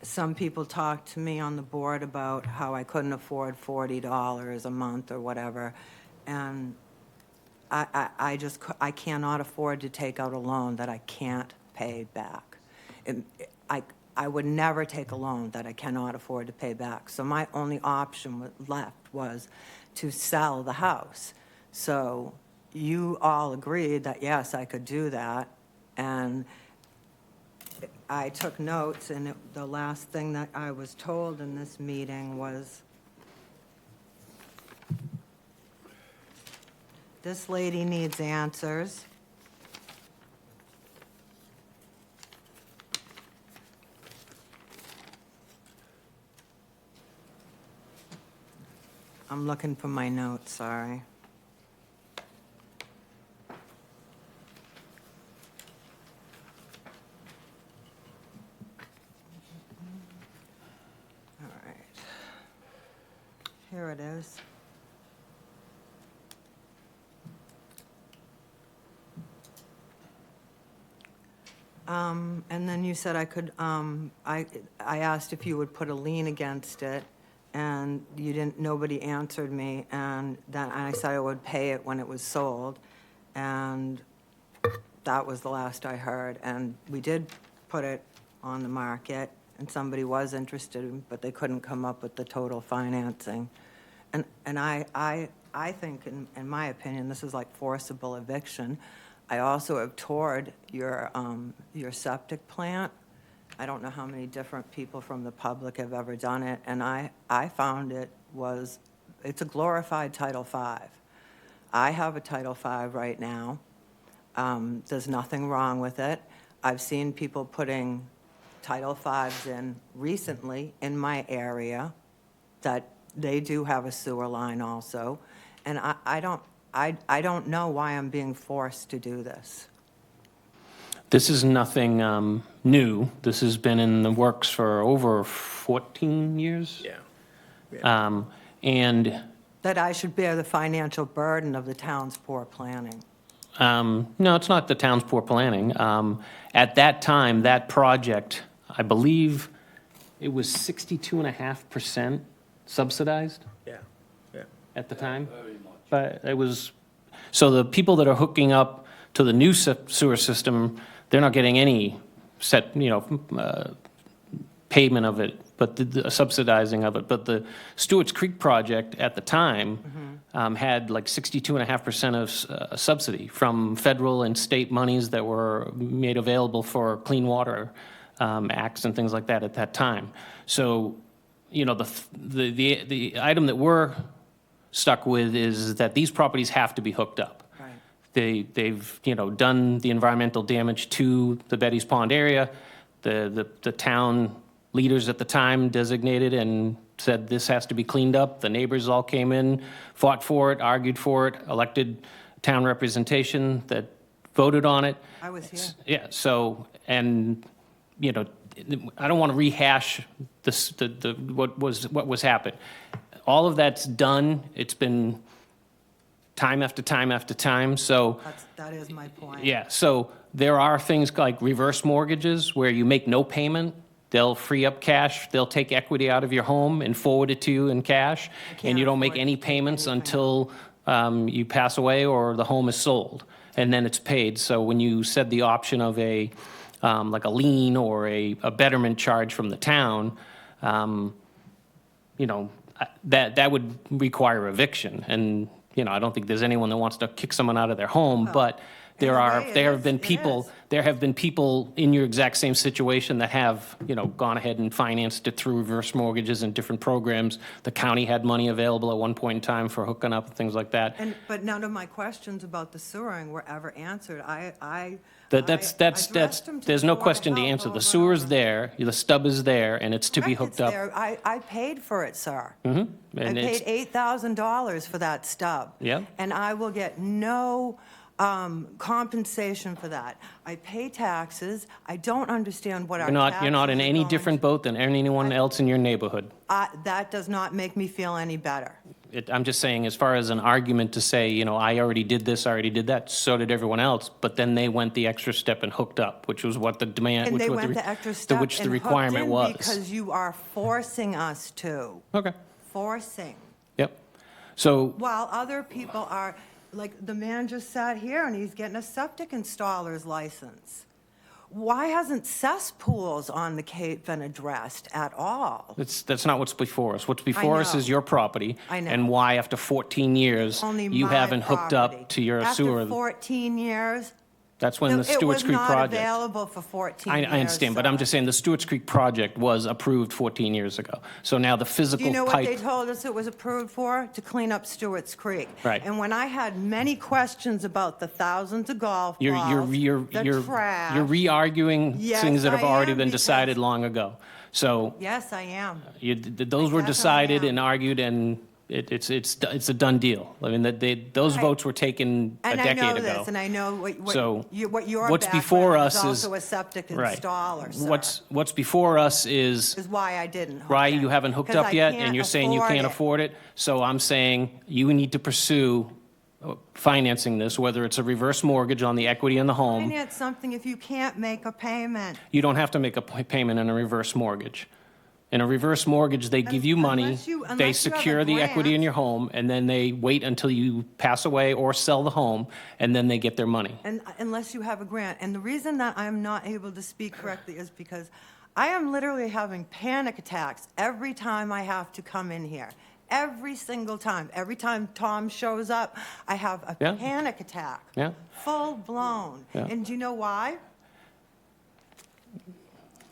Some people talked to me on the board about how I couldn't afford $40 a month or whatever, and I cannot afford to take out a loan that I can't pay back. I would never take a loan that I cannot afford to pay back. So my only option left was to sell the house. So you all agreed that, yes, I could do that. And I took notes, and the last thing that I was told in this meeting was, this lady needs answers. I'm looking for my notes, sorry. All right. Here it is. And then you said I could, I asked if you would put a lien against it, and you didn't, nobody answered me, and then I said I would pay it when it was sold, and that was the last I heard. And we did put it on the market, and somebody was interested, but they couldn't come up with the total financing. And I think, in my opinion, this is like forcible eviction. I also have toured your septic plant. I don't know how many different people from the public have ever done it, and I found it's a glorified Title V. I have a Title V right now. There's nothing wrong with it. I've seen people putting Title Vs in recently in my area that they do have a sewer line also, and I don't know why I'm being forced to do this. This is nothing new. This has been in the works for over 14 years. Yeah. And That I should bear the financial burden of the town's poor planning. no, it's not the town's poor planning. At that time, that project, I believe it was 62.5% subsidized Yeah, yeah. at the time. But it was, so the people that are hooking up to the new sewer system, they're not getting any payment of it, but the subsidizing of it. But the Stewart's Creek project at the time had like 62.5% of subsidy from federal and state monies that were made available for clean water acts and things like that at that time. So, the item that we're stuck with is that these properties have to be hooked up. Right. They've done the environmental damage to the Betty's Pond area. The town leaders at the time designated and said this has to be cleaned up. The neighbors all came in, fought for it, argued for it, elected town representation that voted on it. I was here. Yeah, so, and, I don't want to rehash this, what was happened. All of that's done. It's been time after time after time, so. That is my point. Yeah, so there are things like reverse mortgages where you make no payment. They'll free up cash, they'll take equity out of your home and forward it to you in cash, and you don't make any payments until you pass away or the home is sold, and then it's paid. So when you said the option of like a lien or a betterment charge from the town, that would require eviction. And, I don't think there's anyone that wants to kick someone out of their home, but there have been people in your exact same situation that have, gone ahead and financed it through reverse mortgages and different programs. The county had money available at one point in time for hooking up and things like that. But none of my questions about the sewering were ever answered. There's no question to answer. The sewer's there, the stub is there, and it's to be hooked up. I paid for it, sir. Mhm. I And it's- paid $8,000 for that stub. Yeah. And I will get no compensation for that. I pay taxes. I don't understand what our taxes You're not in are any going different boat than anyone else in your neighborhood. That does not make me feel any better. I'm just saying, as far as an argument to say, I already did this, I already did that, so did everyone else, but then they went the extra step and hooked up, which was what the demand, And they went the extra step which the and hooked requirement in was. because you are forcing us to. Okay. Forcing. Yep. So, While other people are, like, the man just sat here and he's getting a septic installer's license. Why hasn't cesspools on the Cape been addressed at all? that's not what's before us. What's before us know. is your property. I know. And why, after 14 years, Only you my haven't hooked property. up to your sewer. After 14 years? That's when the Stewart's Creek It was not project. available for 14 years. I understand, but I'm just saying the Stewart's Creek project was approved 14 years ago. So now the Do physical you know what they pipe. told us it was approved for? To clean up Stewart's Creek. Right. And when I had many questions about the thousands of golf You're balls, the trash. You're re-arguing Yes, things that have I already am, been because- decided long ago. So Yes, I am. those were decided and argued, and it's a done deal. I mean, those votes were taken a And I decade know ago. this, and I know So, what your what's before background us is is- also a septic Right. installer, sir. What's before us Is why I didn't hook why in, you haven't hooked 'cause up I yet, can't and you're saying you can't it. afford it. So I'm saying you need to pursue financing this, whether it's a reverse mortgage on the equity in the home. Finance something if you can't make a payment. You don't have to make a payment in a reverse mortgage. In a reverse mortgage, they give you money, unless you they have a secure the equity in your home, and then they wait until you pass away or sell the home, and then they get their money. And unless you have a grant. And the reason that I'm not able to speak correctly is because I am literally having panic attacks every time I have to come in here. every single time. Every time Tom shows up, I have a Yeah. panic attack. Yeah. Full blown. Yeah. And do you know why?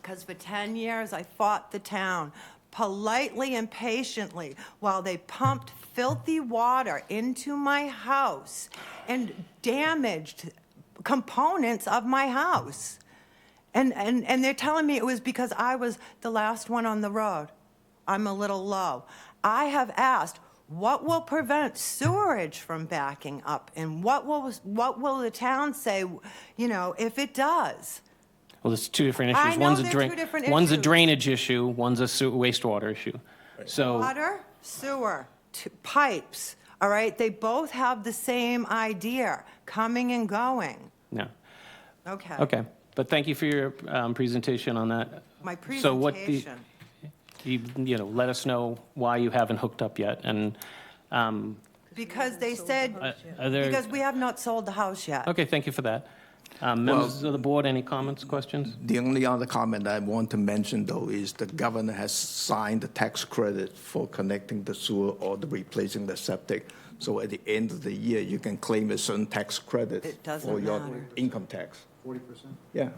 Because for 10 years, I fought the town politely and patiently while they pumped filthy water into my house and damaged components of my house. And they're telling me it was because I was the last one on the road. I'm a little low. I have asked, what will prevent sewerage from backing up? And what will the town say, you know, if it does? Well, there's two different issues. I know they're two different One's a issues. drainage issue, one's a wastewater issue. So, Water, sewer, pipes, all right? They both have the same idea, coming and going. no. Okay. Okay, but thank you for your presentation on that. My So what presentation. you know, let us know why you haven't hooked up yet, and, Because they said, are there? because we have not sold the house yet. Okay, thank you for that. Members of the board, any comments, questions? The only other comment I want to mention, though, is the governor has signed the tax credit for connecting the sewer or the replacing the septic. So at the end of the year, you can claim a certain tax credit It doesn't for your matter. income tax. 40%? Yeah.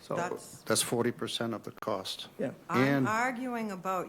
So That's- that's 40% of the cost. Yeah. I'm And arguing about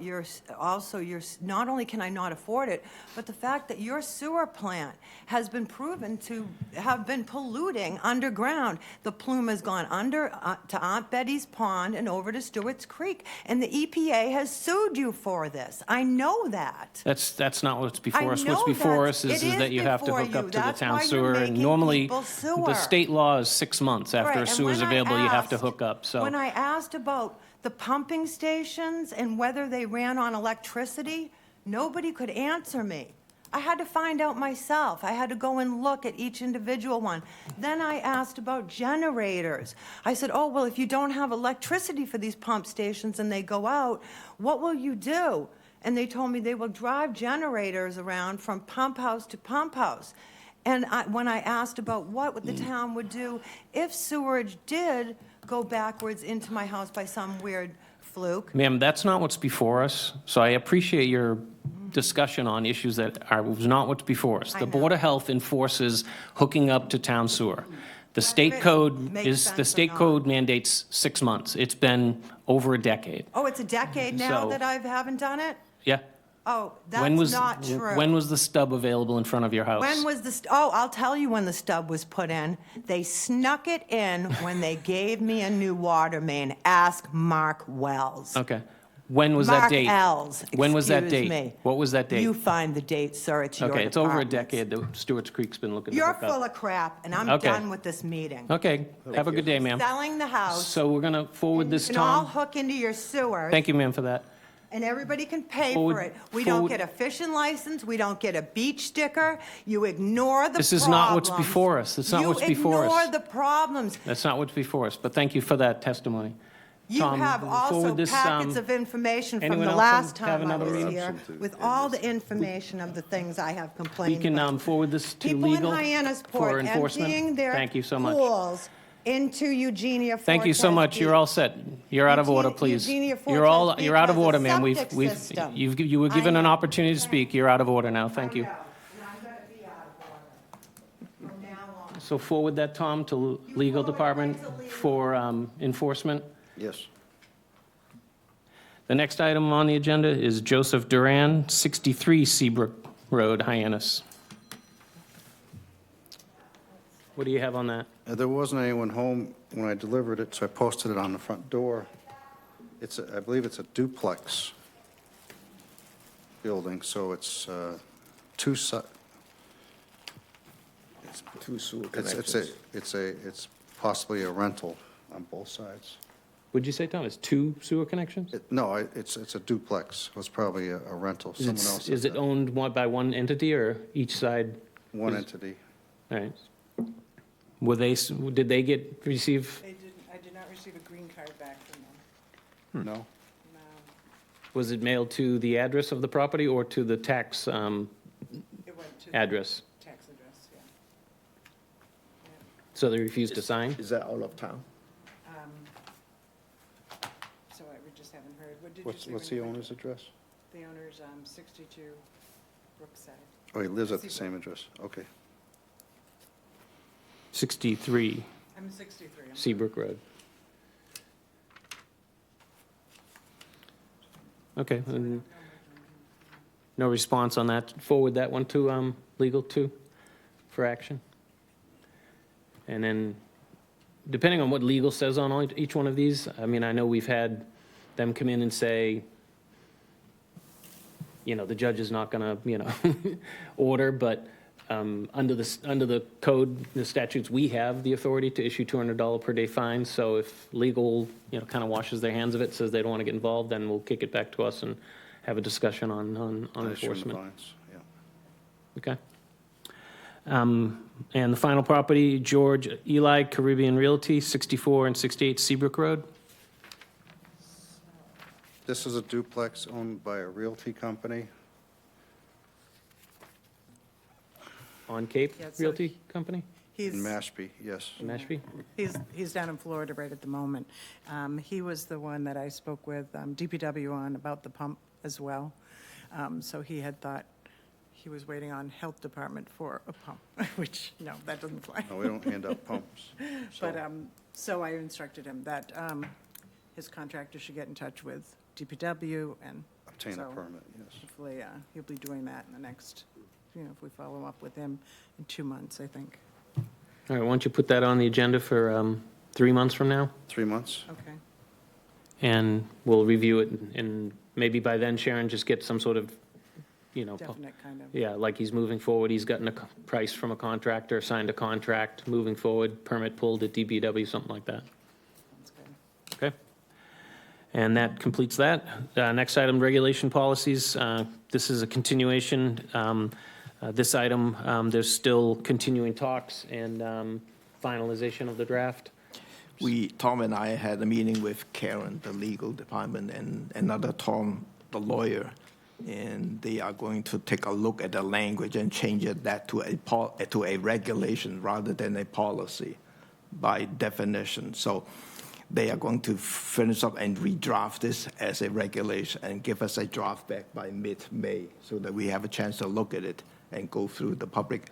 not only can I not afford it, but the fact that your sewer plant has been proven to have been polluting underground. The plume has gone under to Aunt Betty's Pond and over to Stewart's Creek, and the EPA has sued you for this. I know that. That's not what's before I us. know What's before that's- us is it that you have to before hook up you. to the That's town why you're sewer. And making normally, people sewer. the state law is 6 months Right, after a and sewer's when I available, you have to asked- hook up, so. When I asked about the pumping stations and whether they ran on electricity, nobody could answer me. I had to find out myself. I had to go and look at each individual one. Then I asked about generators. I said, oh, well, if you don't have electricity for these pump stations and they go out, what will you do? And they told me they will drive generators around from pump house to pump house. And when I asked about what the town would do if sewerage did go backwards into my house by some weird fluke. Ma'am, that's not what's before us, so I appreciate your discussion on issues that was not what's before us. I The know. Board of Health enforces hooking up to town sewer. The state code makes sense the or state not. code mandates 6 months. It's been over a decade. Oh, it's a decade now So- that I haven't done it? Yeah? Oh, When that's not true. When was the stub available in front of your house? When was the, I'll tell you when the stub was put in. They snuck it in when they gave me a new water main. Ask Mark Wells. Okay. When was that date? Mark Ells, When was that excuse date? me. What was that date? You find the date, sir, it's your Okay, it's over a department. decade that Stewart's Creek's been looking to You're hook up. full of crap, and I'm Okay. done with this meeting. Okay, have a good day, ma'am. Selling the house. So we're going to forward this, You can all Tom. hook into your sewers. Thank you, ma'am, for that. And everybody can pay Forward- for it. We don't forward- get a fishing license, we don't get a beach sticker, you ignore the This is not what's problems. before us. It's not what's before You us. ignore the problems. That's not what's before us, but thank you for that testimony. You Tom, have also forward this, packets of information from anyone the else last have time I another was read? here, with all the information of the things I have We complained can about. forward this to People in legal for Hyannisport enforcement. emptying their Thank you so much. pools into Eugenia Thank you so Fortes much. You're Beach. all set. You're out of order, please. Eugenia You're Fortes you're out of Beach has order, a ma'am. septic system. You were given an opportunity to speak. You're out of order now. Thank you. And I'm gonna be out of order from now on. So forward that, Tom, to legal department for enforcement. yes. The next item on the agenda is Joseph Duran, 63 Seabrook Road, Hyannis. What do you have on that? There wasn't anyone home when I delivered it, so I posted it on the front door. I believe it's a duplex building, so it's two sewer it's connections. it's possibly a rental on both sides. Would you say, Tom, it's 2 sewer connections? No, it's a duplex. It was probably a rental. Someone else. Is it owned by one entity or each side? One entity. All right. Did they receive, I did not receive a green card back from them. No? No. was it mailed to the address of the property or to the tax It went to the address? tax address, yeah. So they refused to sign? Is that out of town? So I just haven't heard. What did you say? What's when the you went owner's address? The owner's 62 Brookside. Oh, he lives at the same address, okay. 63 I'm 63. I'm Seabrook Road. Okay, and no response on that. Forward that one to legal too, for action. And then, depending on what legal says on each one of these, I mean, I know we've had them come in and say, the judge is not going to, order, but under the code, the statutes, we have the authority to issue $200 per day fines. So if legal, kind of washes their hands of it, says they don't want to get involved, then we'll kick it back to us and have a discussion on Issuing the enforcement. fines, yeah. Okay. And the final property, George Eli Caribbean Realty, 64 and 68 Seabrook Road. This is a duplex owned by a realty company. On Cape Yeah, so Realty Company? He's, In Mashpee, yes. Mashpee? he's down in Florida right at the moment. He was the one that I spoke with DPW on about the pump as well. So he had thought he was waiting on Health Department for a pump, which, no, that doesn't fly. No, we don't hand out pumps. But, so I instructed him that his contractor should get in touch with DPW and. Obtain a so permit, yes. Hopefully, he'll be doing that in the next, if we follow up with him in 2 months, I think. All right, why don't you put that on the agenda for 3 months from now? 3 months? Okay. And we'll review it, and maybe by then, Sharon, just get some sort of, Definite kind of. yeah, like he's moving forward, he's gotten a price from a contractor, signed a contract, moving forward, permit pulled at DPW, something like that. Sounds good. Okay? And that completes that. Next item, regulation policies. This is a continuation. This item, there's still continuing talks and finalization of the draft. Tom and I had a meeting with Karen, the legal department, and another Tom, the lawyer, and they are going to take a look at the language and change that to a regulation rather than a policy by definition. So they are going to finish up and redraft this as a regulation and give us a draft back by mid-May so that we have a chance to look at it and go through the public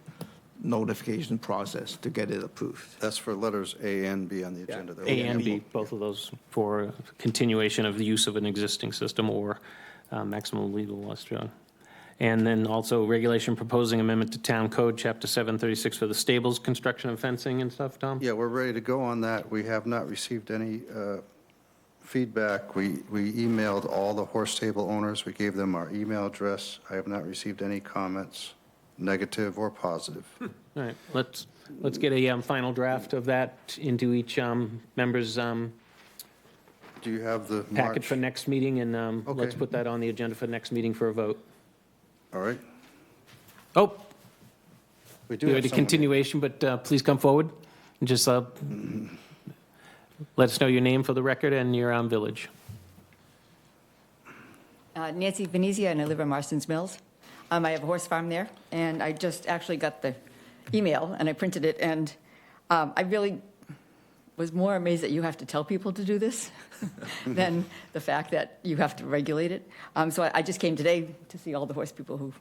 notification process to get it approved. That's for letters A and B on the agenda. A and B, both of those for continuation of the use of an existing system or maximum legal loss. And then also regulation proposing amendment to Town Code, Chapter 736 for the stables, construction and fencing and stuff, Tom? Yeah, we're ready to go on that. We have not received any feedback. We emailed all the horse stable owners. We gave them our email address. I have not received any comments, negative or positive. All right, let's get a final draft of that into each member's Do you have the packet March? for next meeting, and let's Okay. put that on the agenda for next meeting for a vote. All right. Oh, We do we have had a someone here. continuation, but please come forward and just let us know your name for the record and your village. Nancy Venezia, and I live in Marston's Mills. I have a horse farm there, and I just actually got the email, and I printed it, and I really was more amazed that you have to tell people to do this than the fact that you have to regulate it. So I just came today to see all the horse people who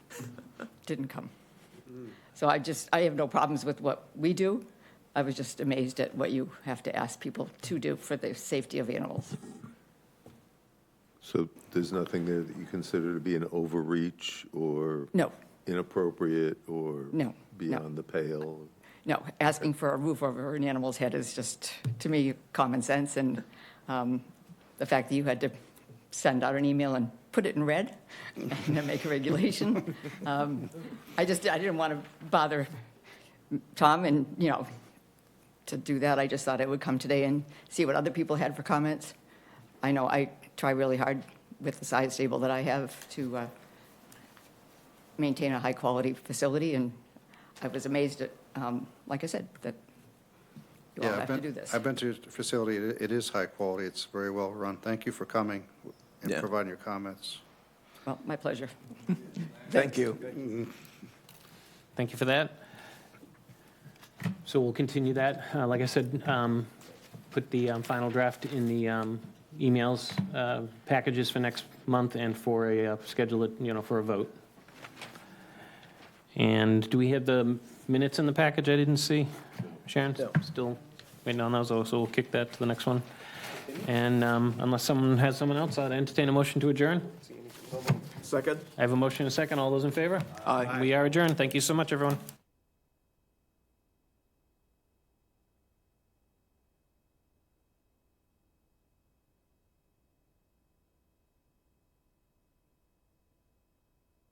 didn't come. So I have no problems with what we do. I was just amazed at what you have to ask people to do for the safety of animals. So there's nothing there that you consider to be an overreach or No. inappropriate or No, beyond the pale? No, asking for a roof over an animal's head is just, to me, common sense, and the fact that you had to send out an email and put it in red and then make a regulation. I didn't want to bother Tom and, to do that. I just thought I would come today and see what other people had for comments. I know I try really hard with the size stable that I have to maintain a high-quality facility, and I was amazed at, like I said, that you all have to do this. I've been to your facility. It is high quality. It's very well run. Thank you for coming and Yeah. providing your comments. Well, my pleasure. Thank you. Thank you for that. So we'll continue that. Like I said, put the final draft in the emails, packages for next month and for a, schedule it, for a vote. And do we have the minutes in the package I didn't see? Sharon, still waiting on those, so we'll kick that to the next one. And unless someone has someone else, I'd entertain a motion to adjourn. Second? I have a motion and a second. All those in favor? Aye. We are adjourned. Thank you so much, everyone.